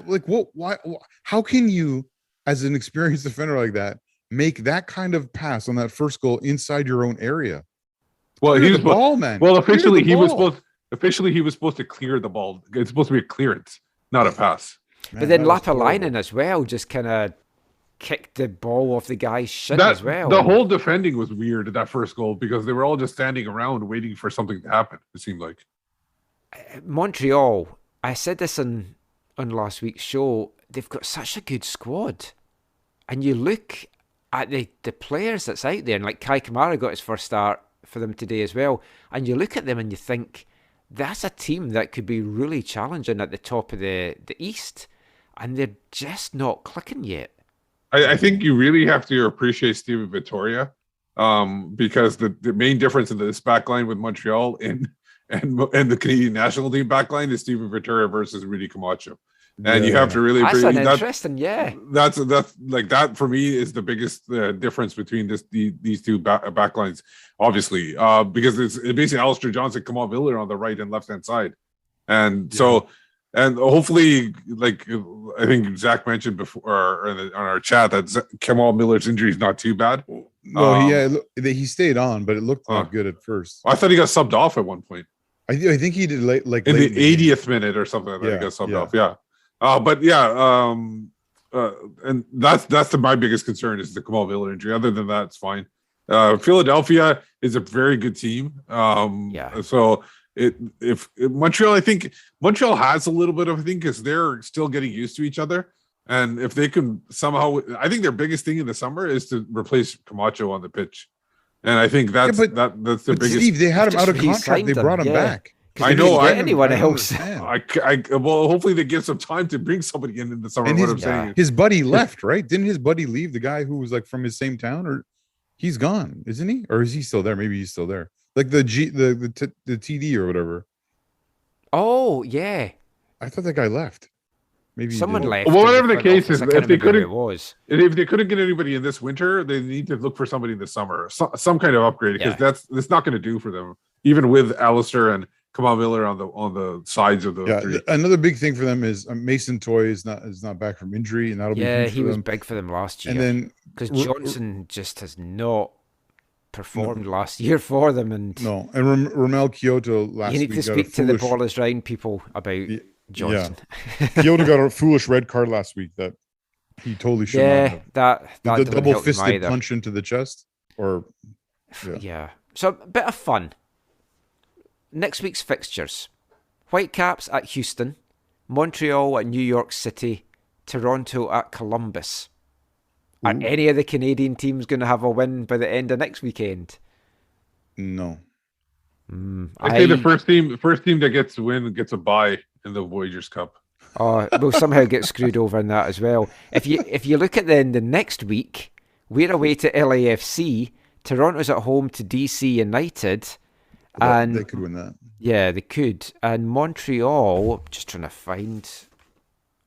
Why? How can you, as an experienced defender like that, make that kind of pass on that first goal inside your own area? Well, he was the ball, man. Well, officially he was supposed to clear the ball. It's supposed to be a clearance, not a pass. Man, but then Lapalainen as well just kind of kicked the ball off the guy's shin as well. The whole defending was weird at that first goal because they were all just standing around waiting for something to happen, it seemed like. Montreal, I said this on last week's show, they've got such a good squad. And you look at the players that's out there, and like Kai Kamara got his first start for them today as well, and you look at them and you think, that's a team that could be really challenging at the top of the East, and they're just not clicking yet. I think you really have to appreciate Steven Vittoria, because the main difference in this backline with Montreal and the Canadian national team backline is Steven Vittoria versus Rudy Camacho. And you have to really appreciate that. Interesting, yeah. That's like that for me is the biggest difference between these two backlines, obviously, because it's basically Alistair Johnson, Kamal Miller on the right and left hand side, and so and hopefully, like I think Zach mentioned before on our chat that Kamal Miller's injury is not too bad. No, he stayed on, but it looked not good at first. I thought he got subbed off at one point. I think he did like in the 80th minute or something. I think he got subbed off. Yeah. And that's my biggest concern is the Kamal Miller injury. Other than that, it's fine. Philadelphia is a very good team. So if Montreal, I think Montreal has a little bit of a thing because they're still getting used to each other. And if they can somehow, I think their biggest thing in the summer is to replace Camacho on the pitch. And I think that's their biggest. Steve, they had him out of contract. They brought him back. I know. Anyone else? Well, hopefully they give some time to bring somebody in the summer. And his buddy left, right? Didn't his buddy leave? The guy who was like from his same town, or he's gone, isn't he? Or is he still there? Maybe he's still there. Like the TD or whatever. Oh yeah, I thought that guy left. Maybe he Someone did. left. Well, in whatever the front case office. is, I can't if they remember who couldn't- it was. If they couldn't get anybody in this winter, they need to look for somebody in the summer, some kind of upgrade, because that's not going to do for them. Even with Alistair and Kamal Miller on the sides of those three. Another big thing for them is Mason Toy is not back from injury, and that'll be huge he for was them. big for them last year. And then because Johnson just has not performed last year for them, and Romel Kyoto last week. You need to speak to the ball is round people about Johnson. Yeah. Kyoto got a foolish red card last week that he totally should not have. That the don't double help him fisted either. punch into the chest, or So a bit of fun. Next week's fixtures: Whitecaps at Houston, Montreal at New York City, Toronto at Columbus. Are any of the Canadian teams going to have a win by the end of next weekend? No. I think the first team that gets to win gets a bye in the Voyagers Cup. Oh, we'll somehow get screwed over in that as well. If you look at the next week, we're away to LAFC, Toronto's at home to DC United, and they could win that. Yeah, they could. And Montreal, just trying to find.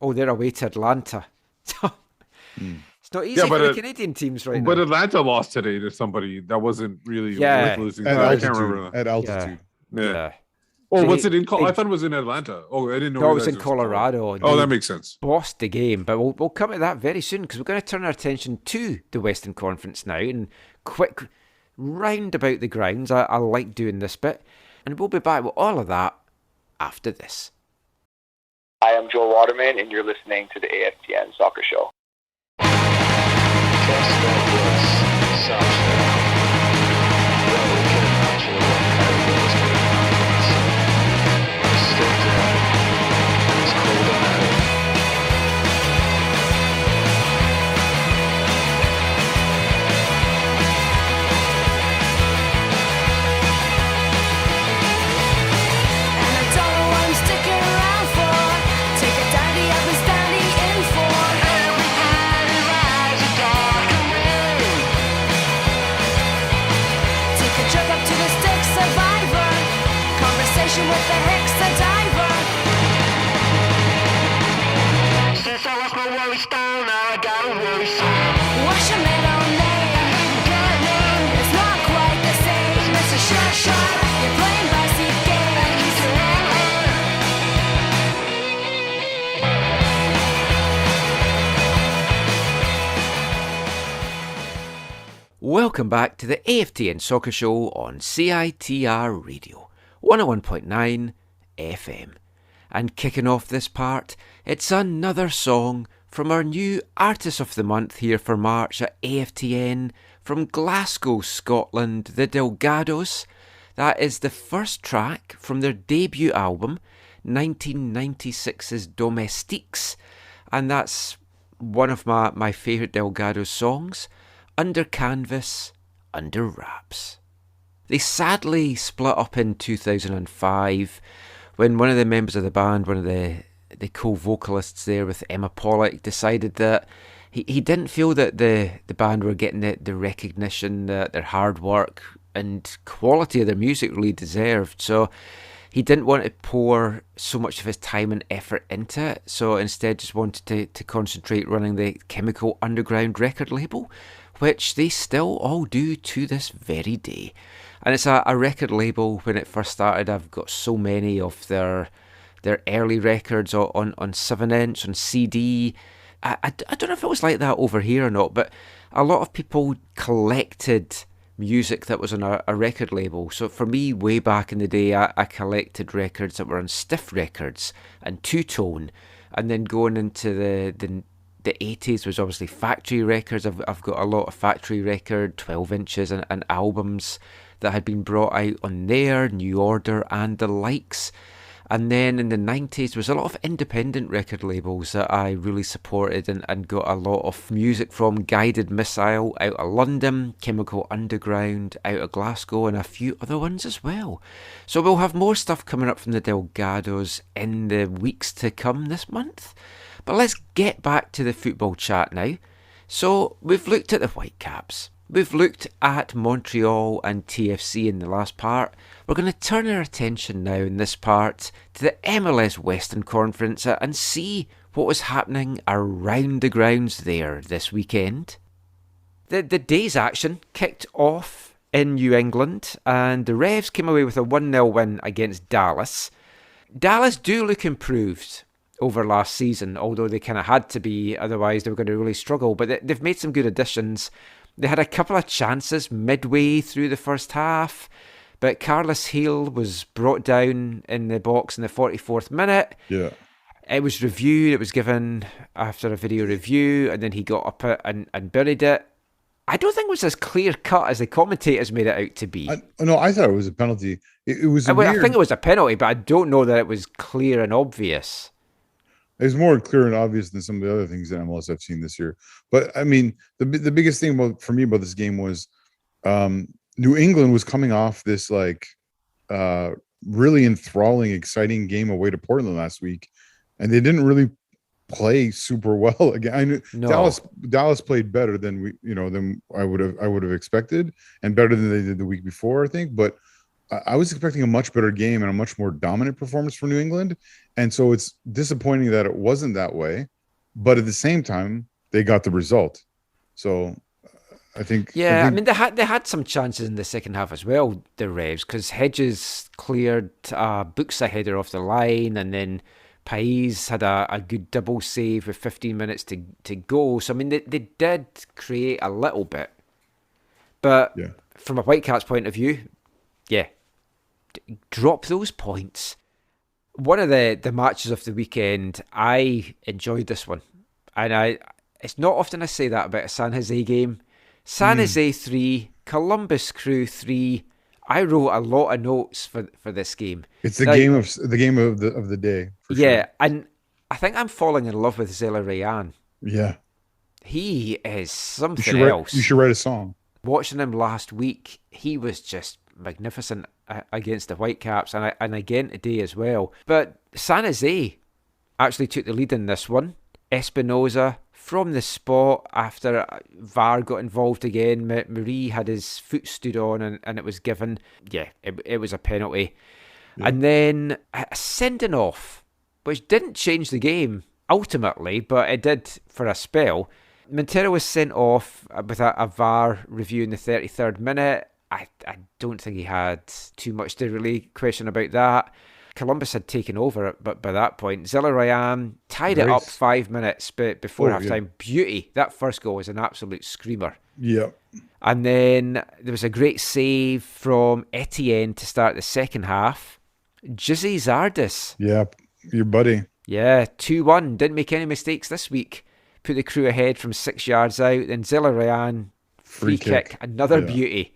Oh, they're away to Atlanta. It's not easy for the Canadian teams right now. But Atlanta lost today to somebody that wasn't really worth losing. I can't remember that. At altitude. Yeah. Oh, what's it in? I thought it was in Atlanta. Oh, I didn't know. No, it was in Colorado. Oh, that makes sense. Lost the game, but we'll come to that very soon because we're going to turn our attention to the Western Conference now and quick round about the grounds. I like doing this bit, and we'll be back with all of that after this. Hi, I'm Joel Waterman, and you're listening to the AFTN Soccer Show. With the Hexa diver. Since I lost my worry stone, now I got a worry song. What's your middle name? It's not quite the same. It's a short shot. You're playing by seat games. Welcome back to the AFTN Soccer Show on CITR Radio 101.9 FM. And kicking off this part, it's another song from our new Artist of the Month here for March at AFTN from Glasgow, Scotland, the Delgados. That is the first track from their debut album, 1996's Domestiques, and that's one of my favourite Delgados songs, Under Canvas, Under Wraps. They sadly split up in 2005 when one of the members of the band, one of the co-vocalists there with Emma Pollock, decided that he didn't feel that the band were getting the recognition that their hard work and quality of their music really deserved. So he didn't want to pour so much of his time and effort into it. So instead just wanted to concentrate running the Chemical Underground record label, which they still all do to this very day. And it's a record label. When it first started, I've got so many of their early records on 7-inch, on CD. I don't know if it was like that over here or not, but a lot of people collected music that was on a record label. So for me, way back in the day, I collected records that were on Stiff Records and Two Tone, and then going into the 80s was obviously Factory Records. I've got a lot of Factory Record 12 inches and albums that had been brought out on there, New Order and the likes. And then in the 90s, there was a lot of independent record labels that I really supported and got a lot of music from. Guided Missile out of London, Chemical Underground out of Glasgow, and a few other ones as well. So we'll have more stuff coming up from the Delgados in the weeks to come this month. But let's get back to the football chat now. So we've looked at the Whitecaps. We've looked at Montreal and TFC in the last part. We're going to turn our attention now in this part to the MLS Western Conference and see what was happening around the grounds there this weekend. The day's action kicked off in New England, and the Revs came away with a 1-0 win against Dallas. Dallas do look improved over last season, although they kind of had to be, otherwise they were going to really struggle. But they've made some good additions. They had a couple of chances midway through the first half, but Carlos Heel was brought down in the box in the 44th minute. Yeah. It was reviewed, it was given after a video review, and then he got up and buried it. I don't think it was as clear cut as the commentators made it out to be. I thought it was a penalty. It was I think it was a penalty, but I don't know that it was clear and obvious. It was more clear and obvious than some of the other things that MLS I've seen this year. But I mean, the biggest thing for me about this game was New England was coming off this really enthralling, exciting game away to Portland last week, and they didn't really play super well again. I knew Dallas played better than I would have expected, and better than they did the week before, I think. But I was expecting a much better game and a much more dominant performance from New England, and so it's disappointing that it wasn't that way. But at the same time, they got the result. So I think they had some chances in the second half as well, the Revs, because Hedges cleared Books a header off the line, and then Pais had a good double save with 15 minutes to go. So, I mean, they did create a little bit. But from a Whitecaps point of view, drop those points. One of the matches of the weekend, I enjoyed this one. And it's not often I say that about a San Jose game. San Jose 3, Columbus Crew 3. I wrote a lot of notes for this game. It's the game of the day. For sure. And I think I'm falling in love with Zela Rayan. Yeah, he is something else. You should write a song. Watching him last week, he was just magnificent against the Whitecaps, and again today as well. But San Jose actually took the lead in this one. Espinoza from the spot after VAR got involved again. Marie had his foot stood on and it was given. Yeah, it was a penalty. Yeah. And then a sending off, which didn't change the game ultimately, but it did for a spell. Montero was sent off with a VAR review in the 33rd minute. I don't think he had too much to really question about that. Columbus had taken over, but by that point, Zela Rayan tied it up 5 minutes before halftime. Beauty. That first goal was an absolute screamer. Yeah. And then there was a great save from Etienne to start the second half. Jizzy Zardes. Yeah, your buddy. Yeah, 2-1. Didn't make any mistakes this week. Put the Crew ahead from 6 yards out. Then Zela Rayan, free kick. Another beauty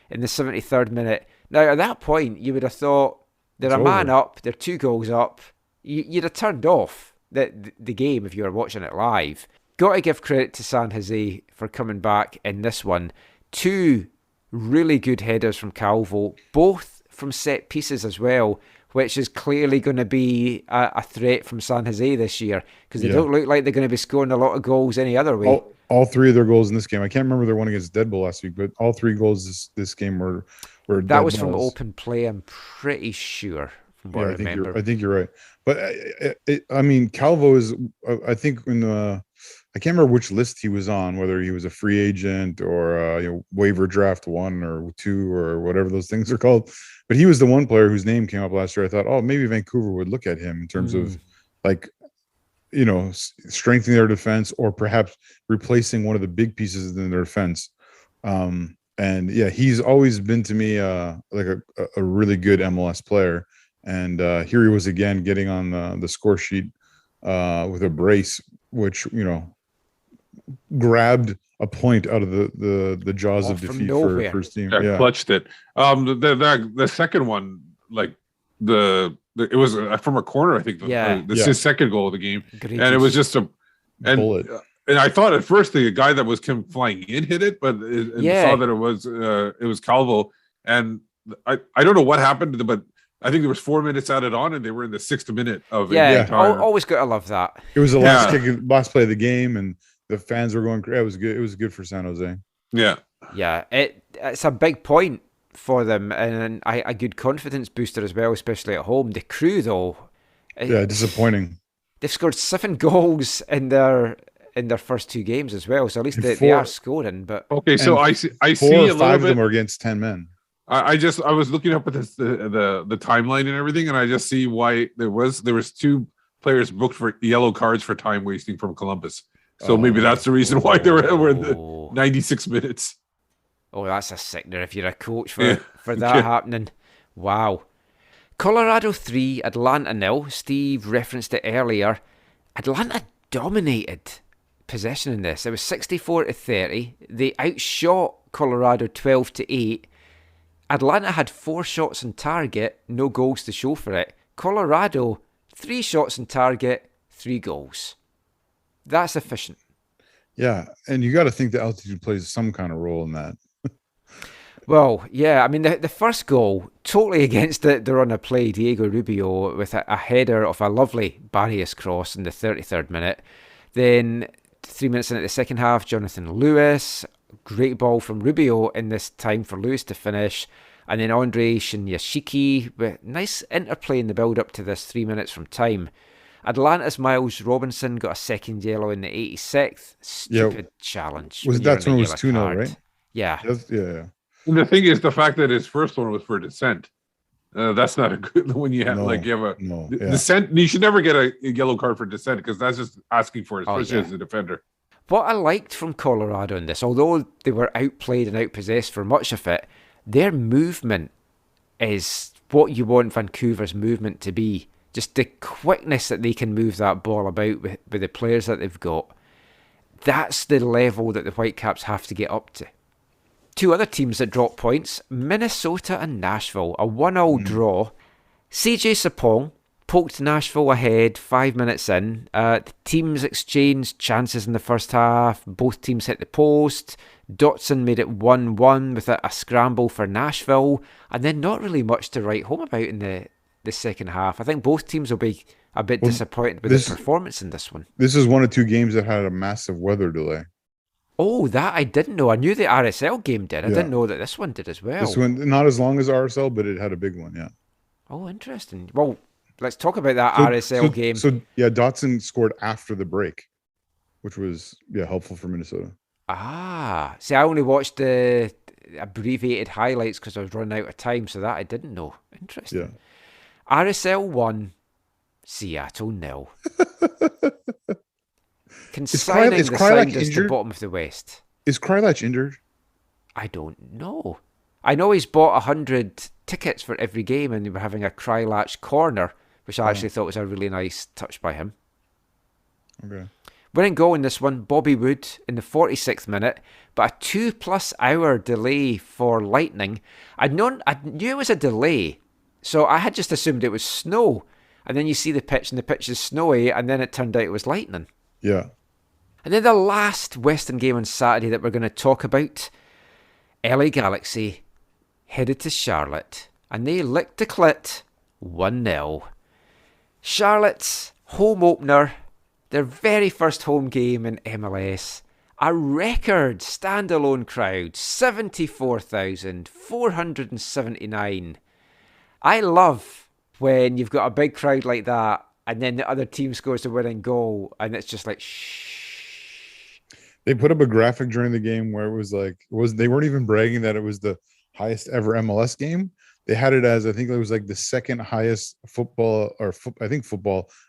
in the 73rd minute. Now, at that point, you would have thought, they're a man up, they're 2 goals up. You'd have turned off the game if you were watching it live. Got to give credit to San Jose for coming back in this one. 2 really good headers from Calvo, both from set pieces as well, which is clearly going to be a threat from San Jose this year, because they don't look like they're going to be scoring a lot of goals any other way. All 3 of their goals in this game. I can't remember their one against Dead Bull last week, but all 3 goals this game were that was from open play, I'm pretty sure, from what I remember. I think you're right. But I mean, Calvo is, I think I can't remember which list he was on, whether he was a free agent or waiver draft 1 or 2 or whatever those things are called. But he was the one player whose name came up last year. I thought, maybe Vancouver would look at him in terms of strengthening their defense, or perhaps replacing one of the big pieces in their defense. And he's always been to me like a really good MLS player. And here he was again getting on the score sheet with a brace, which grabbed a point out of the jaws of defeat for his team. Clutched it. The second one, it was from a corner, I think. This is his second goal of the game, and it was just a bullet. And I thought at first the guy that was flying in hit it, but saw that it was Calvo. And I don't know what happened, but I think there was 4 minutes added on, and they were in the 6th minute of always got to love that. It was the last play of the game, and the fans were going crazy. It was good for San Jose. Yeah. It's a big point for them, and a good confidence booster as well, especially at home. The Crew, though, disappointing. they've scored 7 goals in their first 2 games as well. So at least they are scoring. But okay, so I see a 4 or little 5 bit. of them are against 10 men. I was looking up at this the timeline and everything, and I just see why there was 2 players booked for yellow cards for time wasting from Columbus. So maybe that's the reason why they were in the 96 minutes. Oh, that's a sickener if you're a coach for that happening. Wow. Colorado 3, Atlanta 0. Steve referenced it earlier. Atlanta dominated possession in this. It was 64-30. They outshot Colorado 12-8. Atlanta had 4 shots on target, no goals to show for it. Colorado, 3 shots on target, 3 goals. That's efficient. Yeah, and you got to think the altitude plays some kind of role in that. Well, yeah, I mean, the first goal, totally against the run of play, Diego Rubio with a header of a lovely Barrios cross in the 33rd minute. Then 3 minutes into the second half, Jonathan Lewis, great ball from Rubio in this time for Lewis to finish. And then Andre Shinyashiki, with nice interplay in the build-up to this 3 minutes from time. Atlanta's Miles Robinson got a second yellow in the 86th. Stupid challenge. That's when it was 2-0, right? Yeah. Yeah. And the thing is, the fact that his first one was for dissent. That's not a good when you have dissent. You should never get a yellow card for dissent because that's just asking for it, especially as a defender. What I liked from Colorado in this, although they were outplayed and outpossessed for much of it, their movement is what you want Vancouver's movement to be. Just the quickness that they can move that ball about with the players that they've got. That's the level that the Whitecaps have to get up to. 2 other teams that dropped points, Minnesota and Nashville, a 1-1 draw. CJ Sapong poked Nashville ahead 5 minutes in. The teams exchanged chances in the first half. Both teams hit the post. Dotson made it 1-1 with a scramble for Nashville. And then not really much to write home about in the second half. I think both teams will be a bit disappointed with the performance in this one. This is one of 2 games that had a massive weather delay. Oh, that I didn't know. I knew the RSL game did. I didn't know that this one did as well. This one, not as long as RSL, but it had a big one, yeah. Oh, interesting. Well, let's talk about that RSL game. So, Dotson scored after the break, which was, helpful for Minnesota. See, I only watched the abbreviated highlights because I was running out of time, so that I didn't know. Interesting. Yeah. RSL 1, Seattle 0. Consigning the side as the bottom of the West. Is Krylach injured? I don't know. I know he's bought 100 tickets for every game and they were having a Krylach corner, which I actually thought was a really nice touch by him. Okay. Winning goal in this one, Bobby Wood in the 46th minute, but a 2+ hour delay for Lightning. I knew it was a delay, so I had just assumed it was snow. And then you see the pitch and the pitch is snowy, and then it turned out it was lightning. Yeah. And then the last Western game on Saturday that we're going to talk about, LA Galaxy headed to Charlotte, and they licked the clit 1-0. Charlotte's home opener, their very first home game in MLS, a record standalone crowd, 74,479. I love when you've got a big crowd like that and then the other team scores the winning goal and it's just like, shh. They put up a graphic during the game where it was like, they weren't even bragging that it was the highest ever MLS game. They had it as, I think it was like the second highest football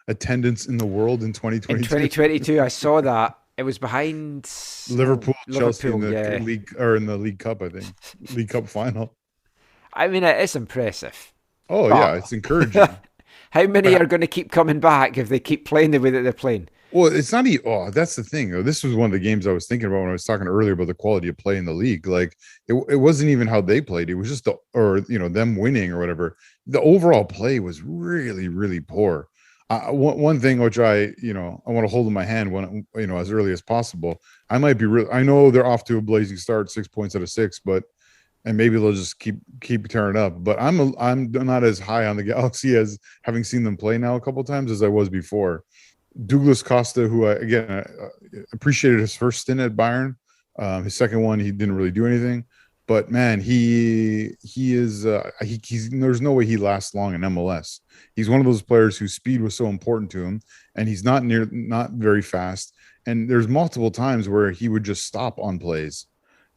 attendance in the world in 2022. In 2022, I saw that. It was behind Liverpool, Chelsea in the yeah. league, or in the League Cup, I think. League Cup final. I mean, it is impressive. Oh, yeah, it's encouraging. How many are going to keep coming back if they keep playing the way that they're playing? Well, it's not even. Oh, that's the thing. This was one of the games I was thinking about when I was talking earlier about the quality of play in the league. Like, it wasn't even how they played. It was just them winning or whatever. The overall play was really, really poor. One thing which I want to hold in my hand when as early as possible. I might be real. I know they're off to a blazing start, 6 points out of 6, and maybe they'll just keep tearing up. But I'm not as high on the Galaxy as having seen them play now a couple times as I was before. Douglas Costa, who I appreciated his first stint at Bayern. His second one, he didn't really do anything. But man, he's there's no way he lasts long in MLS. He's one of those players whose speed was so important to him, and he's not very fast. And there's multiple times where he would just stop on plays,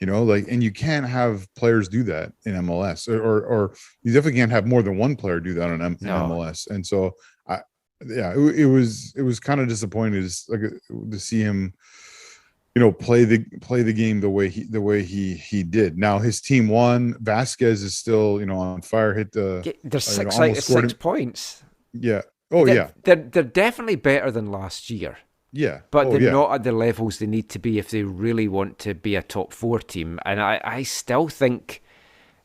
and you can't have players do that in MLS, or you definitely can't have more than one player do that in MLS. And so, it was kind of disappointing to see him, play the game the way he did. Now his team won. Vasquez is still, on fire. There's 6 points. Yeah. They're definitely better than last year. Yeah. But they're not at the levels they need to be if they really want to be a top 4 team. And I still think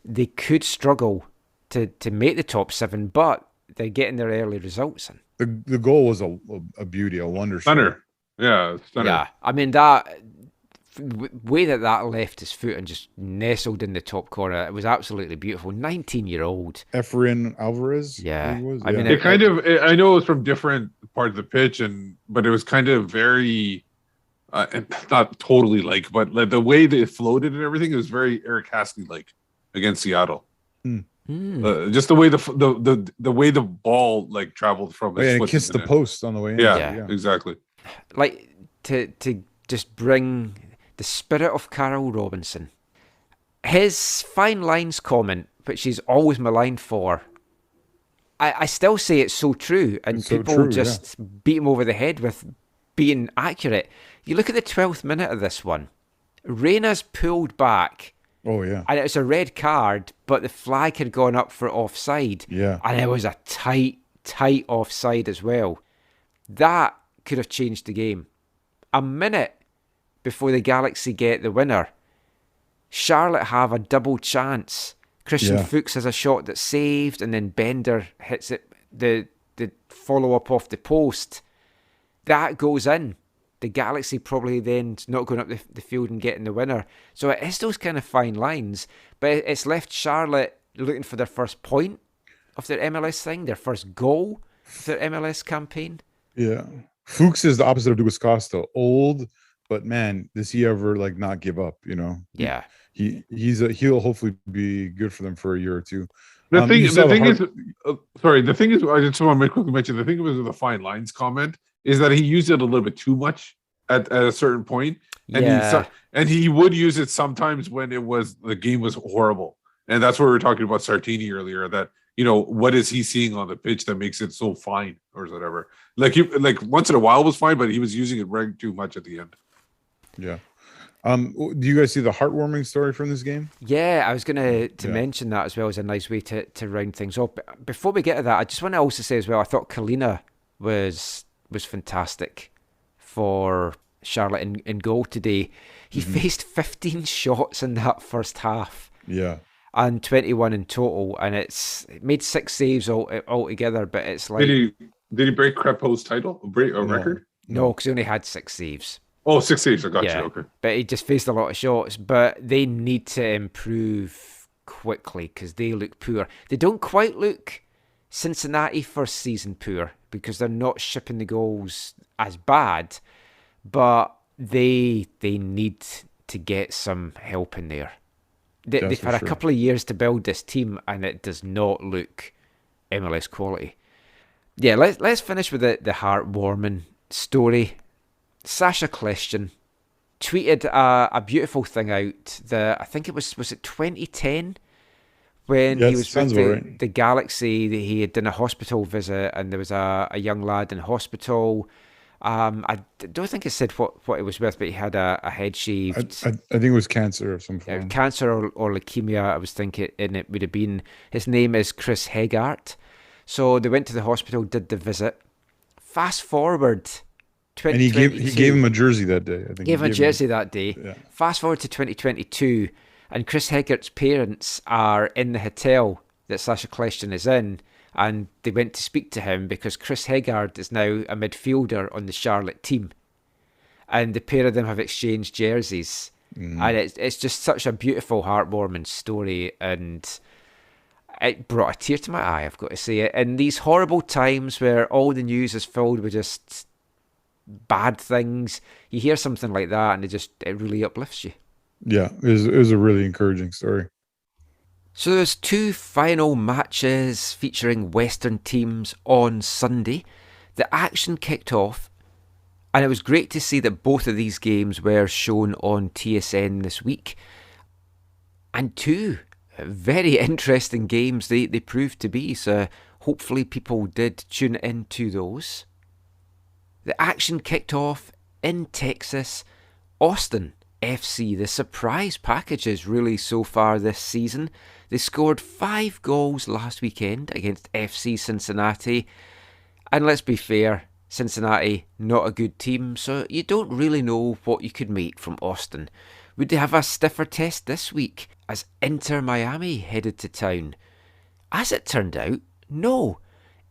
they could struggle to make the top 7, but they're getting their early results in. The goal was a beauty, a wonder. Stunner. Yeah, stunner. Yeah. I mean, that way that left his foot and just nestled in the top corner, it was absolutely beautiful. 19-year-old. Efrain Alvarez? Yeah. I mean, I know it was from different parts of the pitch, but it was kind of very, not totally but the way they floated and everything, it was very Eric Haskey-like against Seattle. Just the way the way the ball traveled from his and foot it kissed the post on the way in. Yeah, exactly. To just bring the spirit of Carl Robinson, his fine lines comment, which he's always maligned for, I still say it's so true, and people just beat him over the head with being accurate. You look at the 12th minute of this one, Reyna's pulled back. Oh yeah, and it was a red card, but the flag had gone up for offside. Yeah, and it was a tight offside as well. That could have changed the game. A minute before the Galaxy get the winner, Charlotte have a double chance. Christian Fuchs has a shot that's saved, and then Bender hits it, the follow-up off the post. That goes in. The Galaxy probably then not going up the field and getting the winner. So it is those kind of fine lines, but it's left Charlotte looking for their first point of their MLS thing, their first goal of their MLS campaign. Yeah. Fuchs is the opposite of Douglas Costa. Old, but man, does he ever not give up? Yeah. He'll hopefully be good for them for a year or two. The thing is, I just want to quickly mention, the thing with the fine lines comment is that he used it a little bit too much at a certain point, and he would use it sometimes when the game was horrible, and that's where we were talking about Sartini earlier. That what is he seeing on the pitch that makes it so fine or whatever? Once in a while was fine, but he was using it way too much at the end. Yeah. Do you guys see the heartwarming story from this game? Yeah, I was going to mention that as well as a nice way to round things up. Before we get to that, I just want to also say as well, I thought Kalina was fantastic for Charlotte in goal today. He faced 15 shots in that first half. Yeah. And 21 in total, and it made 6 saves altogether, but it's like... Did he break Crepeau's record? No, because he only had 6 saves. Oh, 6 saves, I got you, okay. But he just faced a lot of shots, but they need to improve quickly because they look poor. They don't quite look Cincinnati first season poor because they're not shipping the goals as bad, but they need to get some help in there. They've had a couple of years to build this team, and it does not look MLS quality. Yeah, let's finish with the heartwarming story. Sasha Kljestan tweeted a beautiful thing out. I think it was it 2010 when he was with the Galaxy. He had done a hospital visit, and there was a young lad in hospital. I don't think it said what it was with, but he had a head shaved. I think it was cancer of some form. Cancer or leukemia, I was thinking, and it would have been. His name is Chris Hegart. So they went to the hospital, did the visit. Fast forward. And he gave him a jersey that day. I think gave him a jersey that day. Yeah. Fast forward to 2022, and Chris Hegart's parents are in the hotel that Sasha Kljestan is in, and they went to speak to him because Chris Hegart is now a midfielder on the Charlotte team, and the pair of them have exchanged jerseys, and it's just such a beautiful, heartwarming story, and it brought a tear to my eye, I've got to say it. In these horrible times where all the news is filled with just bad things, you hear something like that and it really uplifts you. Yeah, it was a really encouraging story. So there's 2 final matches featuring Western teams on Sunday. The action kicked off, and it was great to see that both of these games were shown on TSN this week. And 2 very interesting games they proved to be, so hopefully people did tune into those. The action kicked off in Texas. Austin FC, the surprise packages really so far this season. They scored 5 goals last weekend against FC Cincinnati. And let's be fair, Cincinnati, not a good team, so you don't really know what you could make from Austin. Would they have a stiffer test this week as Inter Miami headed to town? As it turned out, no.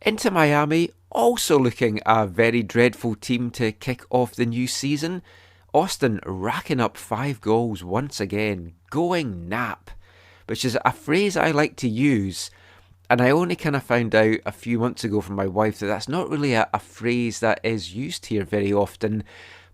Inter Miami also looking a very dreadful team to kick off the new season. Austin racking up 5 goals once again, going nap, which is a phrase I like to use, and I only kind of found out a few months ago from my wife that that's not really a phrase that is used here very often,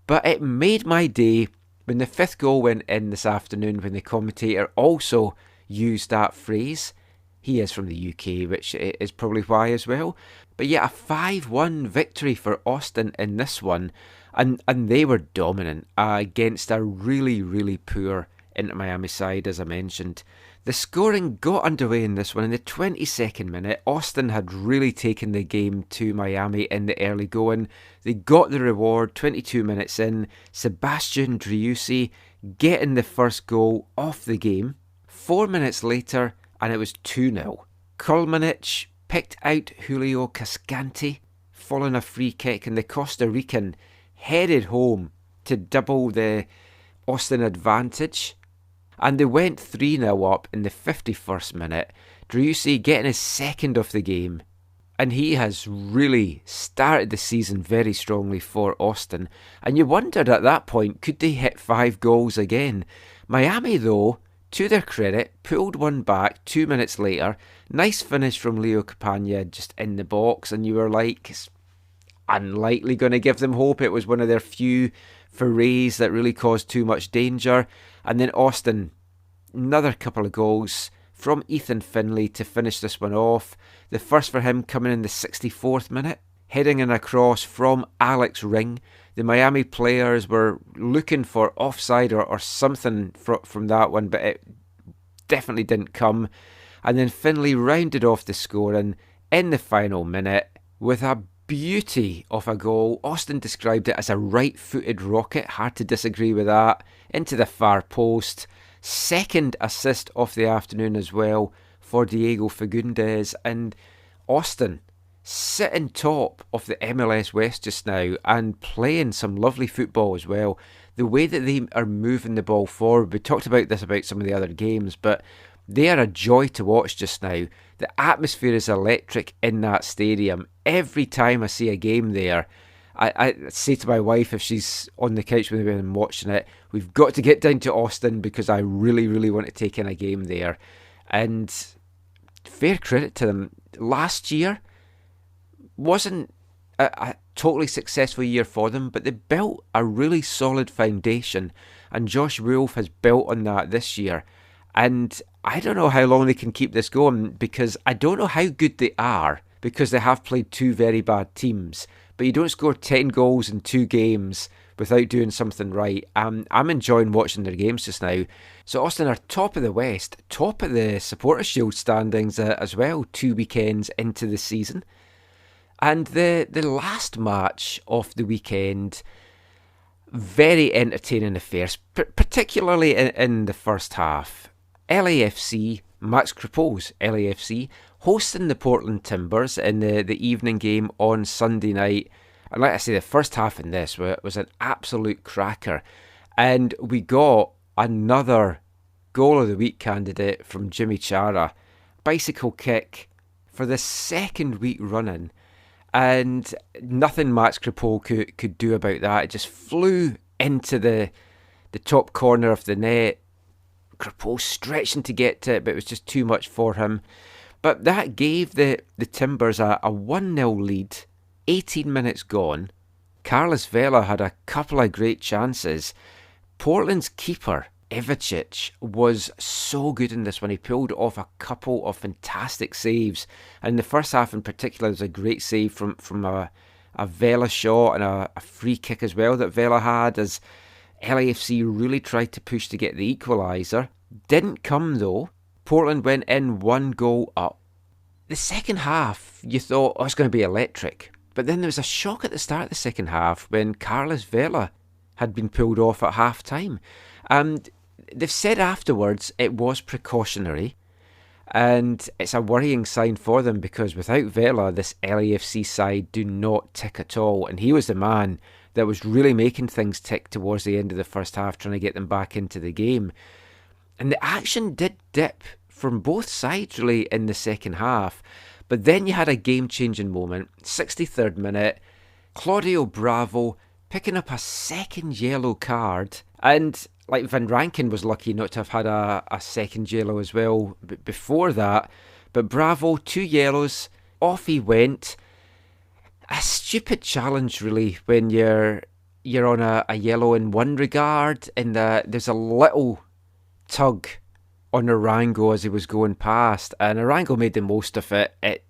but it made my day when the 5th goal went in this afternoon when the commentator also used that phrase. He is from the UK, which is probably why as well. But yeah, a 5-1 victory for Austin in this one. And they were dominant against a really, really poor Inter Miami side, as I mentioned. The scoring got underway in this one in the 22nd minute. Austin had really taken the game to Miami in the early going. They got the reward 22 minutes in. Sebastian Driussi getting the first goal off the game. 4 minutes later, and it was 2-0. Kulmanic picked out Julio Cascante, following a free kick, and the Costa Rican headed home to double the Austin advantage. And they went 3-0 up in the 51st minute. Driussi getting his second of the game. And he has really started the season very strongly for Austin. And you wondered at that point, could they hit 5 goals again? Miami, though, to their credit, pulled one back 2 minutes later. Nice finish from Leo Campagna just in the box. And you were like, it's unlikely going to give them hope. It was one of their few forays that really caused too much danger. And then Austin, another couple of goals from Ethan Finlay to finish this one off. The first for him coming in the 64th minute, heading in across from Alex Ring. The Miami players were looking for offside or something from that one, but it definitely didn't come. And then Finlay rounded off the scoring in the final minute with a beauty of a goal. Austin described it as a right-footed rocket, hard to disagree with that, into the far post. Second assist of the afternoon as well for Diego Fagundes, and Austin sitting top of the MLS West just now and playing some lovely football as well. The way that they are moving the ball forward, we talked about this about some of the other games, but they are a joy to watch just now. The atmosphere is electric in that stadium. Every time I see a game there, I say to my wife if she's on the couch with me and watching it, we've got to get down to Austin because I really, really want to take in a game there. And fair credit to them. Last year wasn't a totally successful year for them, but they built a really solid foundation, and Josh Wolf has built on that this year. And I don't know how long they can keep this going, because I don't know how good they are, because they have played 2 very bad teams. But you don't score 10 goals in 2 games without doing something right. I'm enjoying watching their games just now. So Austin are top of the West, top of the Supporters' Shield standings as well, 2 weekends into the season. And the last match of the weekend, very entertaining affairs, particularly in the first half. LAFC, Max Crepeau's LAFC, hosting the Portland Timbers in the evening game on Sunday night. And like I say, the first half in this was an absolute cracker. And we got another goal of the week candidate from Jimmy Chara. Bicycle kick for the second week running. And nothing Max Crepeau could do about that. It just flew into the top corner of the net. Crepeau stretching to get to it, but it was just too much for him. But that gave the Timbers a 1-0 lead, 18 minutes gone. Carlos Vela had a couple of great chances. Portland's keeper, Ivacic was so good in this one. He pulled off a couple of fantastic saves. And in the first half in particular, there's a great save from a Vela shot and a free kick as well that Vela had, as LAFC really tried to push to get the equaliser. Didn't come though. Portland went in 1 goal up. The second half, you thought, it's going to be electric. But then there was a shock at the start of the second half when Carlos Vela had been pulled off at half-time. And they've said afterwards it was precautionary. And it's a worrying sign for them because without Vela, this LAFC side do not tick at all. And he was the man that was really making things tick towards the end of the first half, trying to get them back into the game. And the action did dip from both sides really in the second half. But then you had a game-changing moment. 63rd minute, Claudio Bravo picking up a second yellow card. And like Van Rankin was lucky not to have had a second yellow as well before that. But Bravo, 2 yellows, off he went. A stupid challenge really when you're on a yellow in one regard, and there's a little tug on Arango as he was going past, and Arango made the most of it. It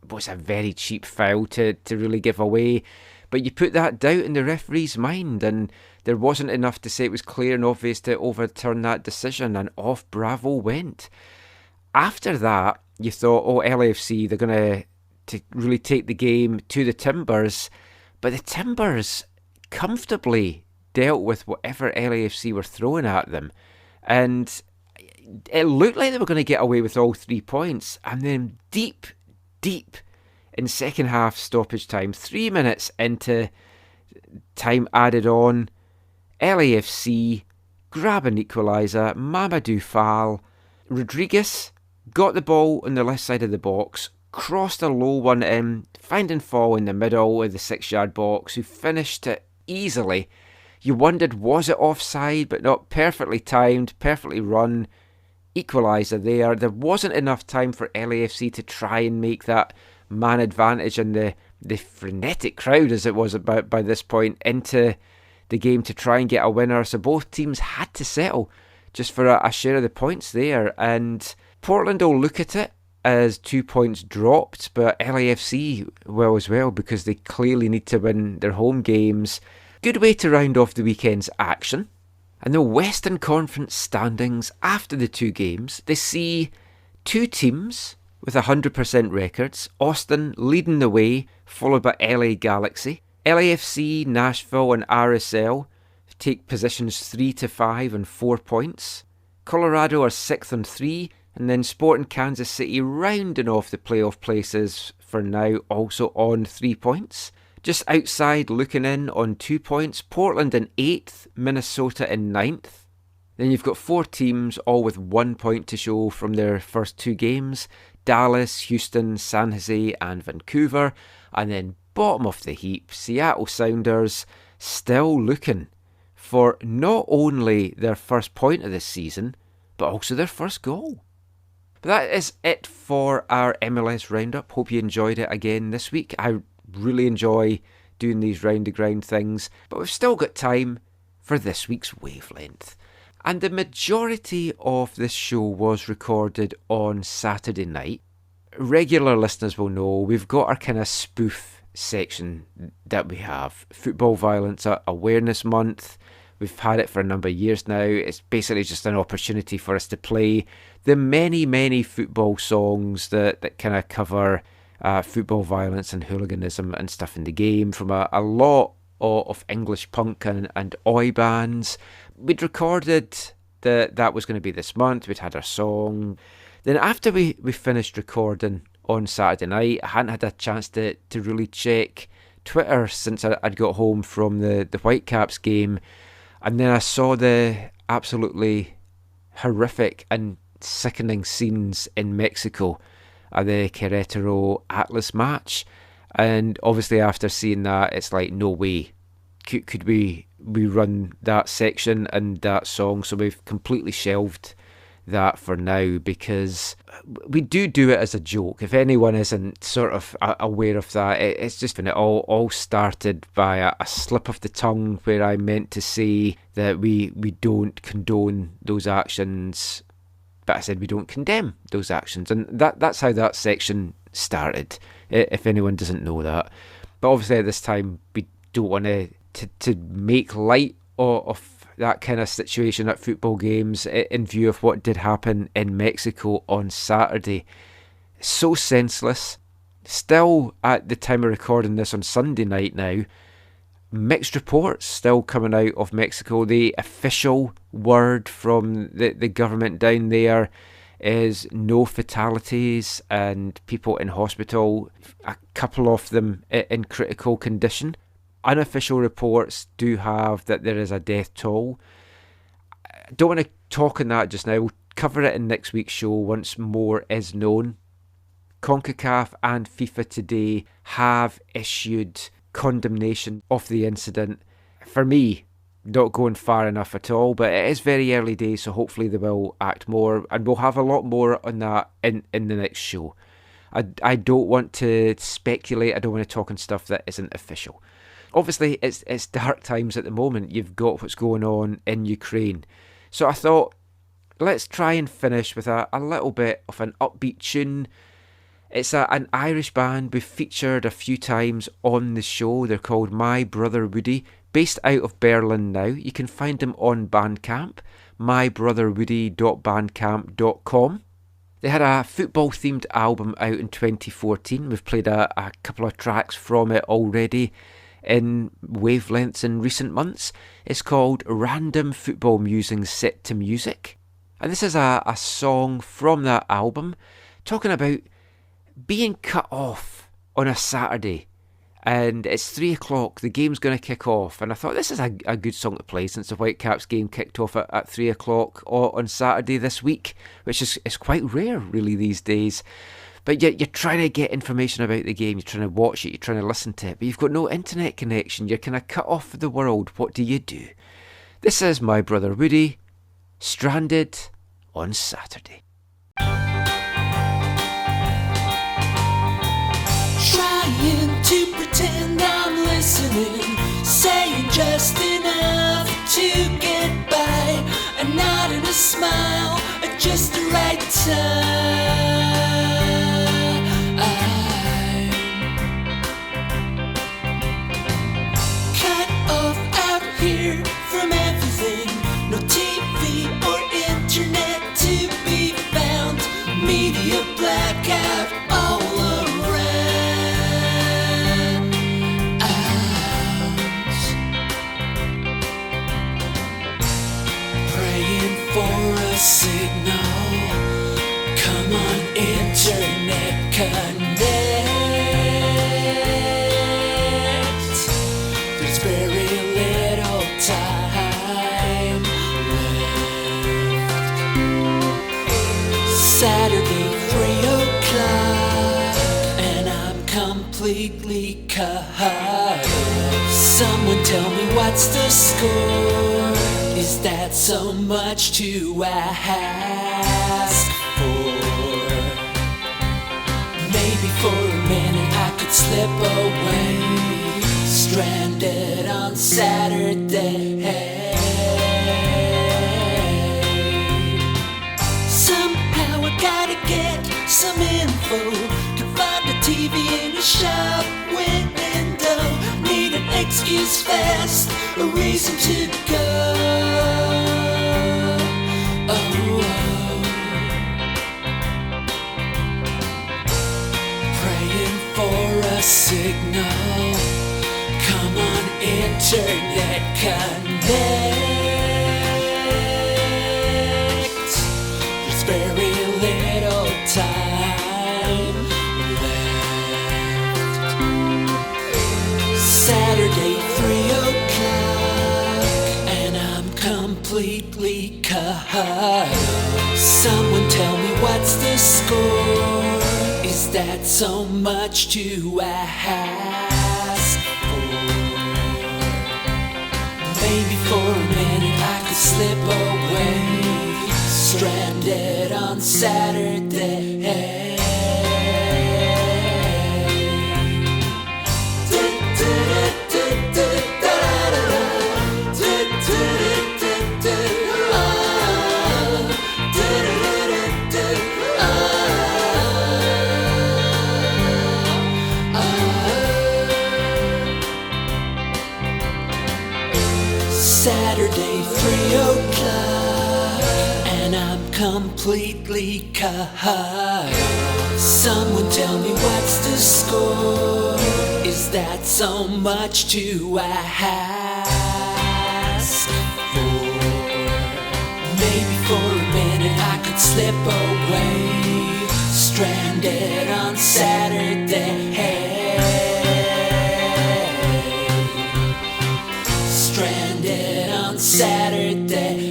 was a very cheap foul to really give away, but you put that doubt in the referee's mind, and there wasn't enough to say it was clear and obvious to overturn that decision, and off Bravo went. After that, you thought, LAFC, they're going to really take the game to the Timbers, but the Timbers comfortably dealt with whatever LAFC were throwing at them, and it looked like they were going to get away with all 3 points. And then deep in second half stoppage time, 3 minutes into time added on, LAFC grab an equaliser. Mamadou Fall, Rodriguez got the ball on the left side of the box, crossed a low one in, finding Fall in the middle of the 6-yard box, who finished it easily. You wondered, was it offside? But not. Perfectly timed, perfectly run. Equaliser there. There wasn't enough time for LAFC to try and make that man advantage and the frenetic crowd, as it was about by this point, into the game to try and get a winner. So both teams had to settle just for a share of the points there. And Portland will look at it as 2 points dropped, but LAFC will as well, because they clearly need to win their home games. Good way to round off the weekend's action. And the Western Conference standings after the 2 games, they see 2 teams with 100% records. Austin leading the way, followed by LA Galaxy. LAFC, Nashville and RSL take positions 3 to 5 and 4 points. Colorado are 6th and 3, and then Sporting Kansas City rounding off the playoff places for now, also on 3 points. Just outside looking in on 2 points, Portland in 8th, Minnesota in 9th. Then you've got 4 teams all with 1 point to show from their first 2 games. Dallas, Houston, San Jose and Vancouver. And then bottom of the heap, Seattle Sounders still looking for not only their first point of this season, but also their first goal. But that is it for our MLS roundup. Hope you enjoyed it again this week. I really enjoy doing these round the ground things, but we've still got time for this week's wavelength. And the majority of this show was recorded on Saturday night. Regular listeners will know we've got our kind of spoof section that we have. Football Violence Awareness Month. We've had it for a number of years now. It's basically just an opportunity for us to play the many football songs that kind of cover football violence and hooliganism and stuff in the game, from a lot of English punk and oi bands. We'd recorded that was going to be this month. We'd had our song. Then after we finished recording on Saturday night, I hadn't had a chance to really check Twitter since I'd got home from the Whitecaps game. And then I saw the absolutely horrific and sickening scenes in Mexico at the Querétaro Atlas match. And obviously after seeing that, it's like, no way could we run that section and that song. So we've completely shelved that for now, because we do it as a joke. If anyone isn't sort of aware of that, it's just when it all started by a slip of the tongue where I meant to say that we don't condone those actions, but I said we don't condemn those actions, and that's how that section started, if anyone doesn't know that. But obviously at this time we don't want to make light of that kind of situation at football games in view of what did happen in Mexico on Saturday. So senseless. Still, at the time of recording this on Sunday night now, mixed reports still coming out of Mexico. The official word from the government down there is no fatalities and people in hospital, a couple of them in critical condition. Unofficial reports do have that there is a death toll. I don't want to talk on that just now. We'll cover it in next week's show once more is known. CONCACAF and FIFA today have issued condemnation of the incident. For me, not going far enough at all, but it is very early days, so hopefully they will act more, and we'll have a lot more on that in the next show. I don't want to speculate. I don't want to talk on stuff that isn't official. Obviously, it's dark times at the moment. You've got what's going on in Ukraine. So I thought, let's try and finish with a little bit of an upbeat tune. It's an Irish band we've featured a few times on the show. They're called My Brother Woody, based out of Berlin now. You can find them on Bandcamp, mybrotherwoody.bandcamp.com. They had a football-themed album out in 2014. We've played a couple of tracks from it already in wavelengths in recent months. It's called Random Football Musings Set to Music. And this is a song from that album talking about being cut off on a Saturday. And it's 3 o'clock, the game's going to kick off. And I thought this is a good song to play since the Whitecaps game kicked off at 3 o'clock on Saturday this week, which is quite rare really these days. But yet you're trying to get information about the game, you're trying to watch it, you're trying to listen to it, but you've got no internet connection, you're kind of cut off of the world. What do you do? This is My Brother Woody, Stranded on Saturday. Trying to pretend I'm listening, saying just enough to get by, a nod and a smile at just the right time. Cut off out here from everything, no TV or internet to be found, media blackout all around. Praying for a signal, come on internet connect. There's very little time left. Saturday 3 o'clock and I'm completely cut. Someone tell me what's the score? Is that so much to ask for? Maybe for a minute I could slip away, stranded on Saturday. Somehow I gotta get some info, can find a TV in a shop window, need an excuse fast, a reason to go. Praying for a signal, come on internet connect. There's very little time left. Saturday 3 o'clock and I'm completely cut. Someone tell me what's the score? Is that so much to ask for? Maybe for a minute I could slip away, Stranded on Saturday. Saturday, 3 o'clock, and I'm completely caught. Someone tell me what's the score? Is that so much to ask for? Maybe for a minute I could slip away. Stranded on Saturday. Stranded on Saturday.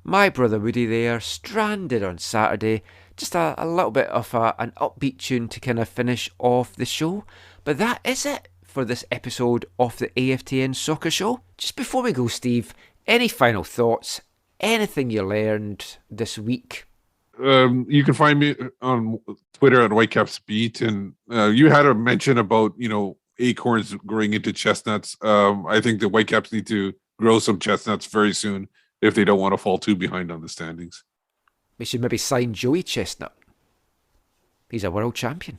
My brother Woody there, Stranded on Saturday. Just a little bit of an upbeat tune to kind of finish off the show. But that is it for this episode of the AFTN Soccer Show. Just before we go, Steve, any final thoughts? Anything you learned this week? You can find me on Twitter at Whitecaps Beat, and you had a mention about Acorns growing into chestnuts. I think the Whitecaps need to grow some chestnuts very soon if they don't want to fall too behind on the standings. We should maybe sign Joey Chestnut. He's a world champion.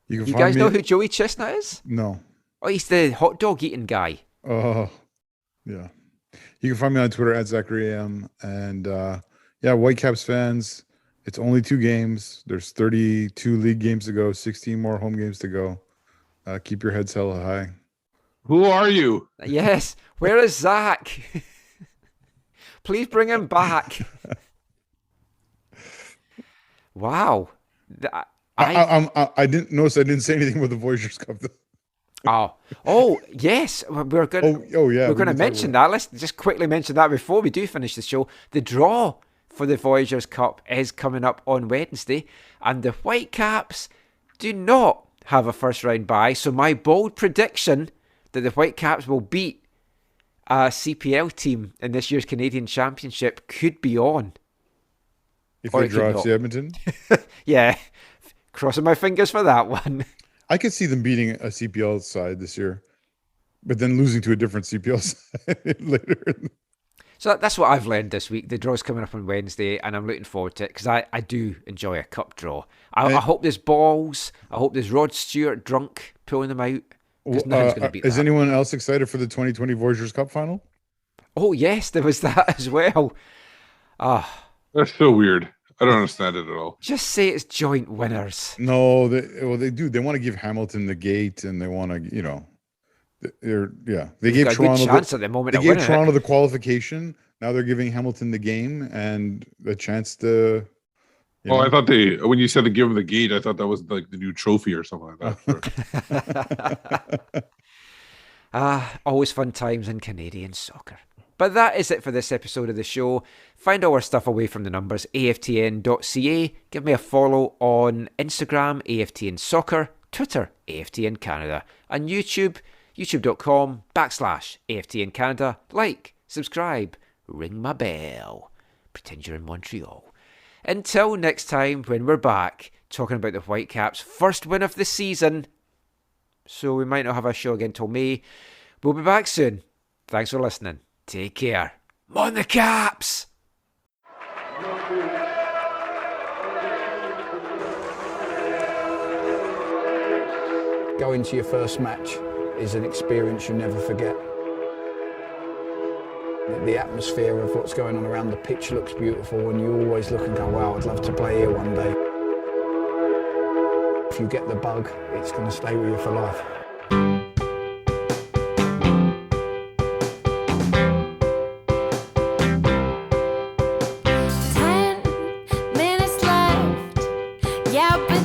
You guys know who Joey Chestnut is? No. Oh, he's the hot dog eating guy. Oh, yeah. You can find me on Twitter at ZacharyM. And Whitecaps fans, it's only 2 games. There's 32 league games to go, 16 more home games to go. Keep your heads hella high. Who are you? Yes. Where is Zach? Please bring him back. Wow. I didn't notice I didn't say anything about the Voyageurs Cup though. Oh, yes. We're going yeah. We're going to mention that. Let's just quickly mention that before we do finish the show. The draw for the Voyageurs Cup is coming up on Wednesday, and the Whitecaps do not have a first round bye. So my bold prediction that the Whitecaps will beat a CPL team in this year's Canadian Championship could be on. If they draw FC Edmonton? Yeah. Crossing my fingers for that one. I could see them beating a CPL side this year, but then losing to a different CPL side later. So that's what I've learned this week. The draw's coming up on Wednesday, and I'm looking forward to it because I do enjoy a cup draw. I hope there's balls. I hope there's Rod Stewart drunk pulling them out. Nothing's going to beat is that. anyone else excited for the 2020 Voyageurs Cup final? Oh, yes, there was that as well. That's so weird. I don't understand it at all. Just say it's joint winners. No, they do. They want to give Hamilton the gate, and they want to, they gave Toronto the qualification. Now they're giving Hamilton the game and the chance to. I thought when you said to give them the gate, I thought that was like the new trophy or something like that. Always fun times in Canadian soccer. But that is it for this episode of the show. Find all our stuff away from the numbers, aftn.ca. Give me a follow on Instagram, AFTN Soccer, Twitter, AFTN Canada, and YouTube, youtube.com/AFTN Canada. Like, subscribe, ring my bell. Pretend you're in Montreal. Until next time, when we're back talking about the Whitecaps' first win of the season. So we might not have a show again till May. We'll be back soon. Thanks for listening. Take care. On the Caps! Going to your first match is an experience you never forget. The atmosphere of what's going on around the pitch looks beautiful, and you always look and go, wow, I'd love to play here one day. If you get the bug, it's going to stay with you for life. 10 minutes left. Yeah, but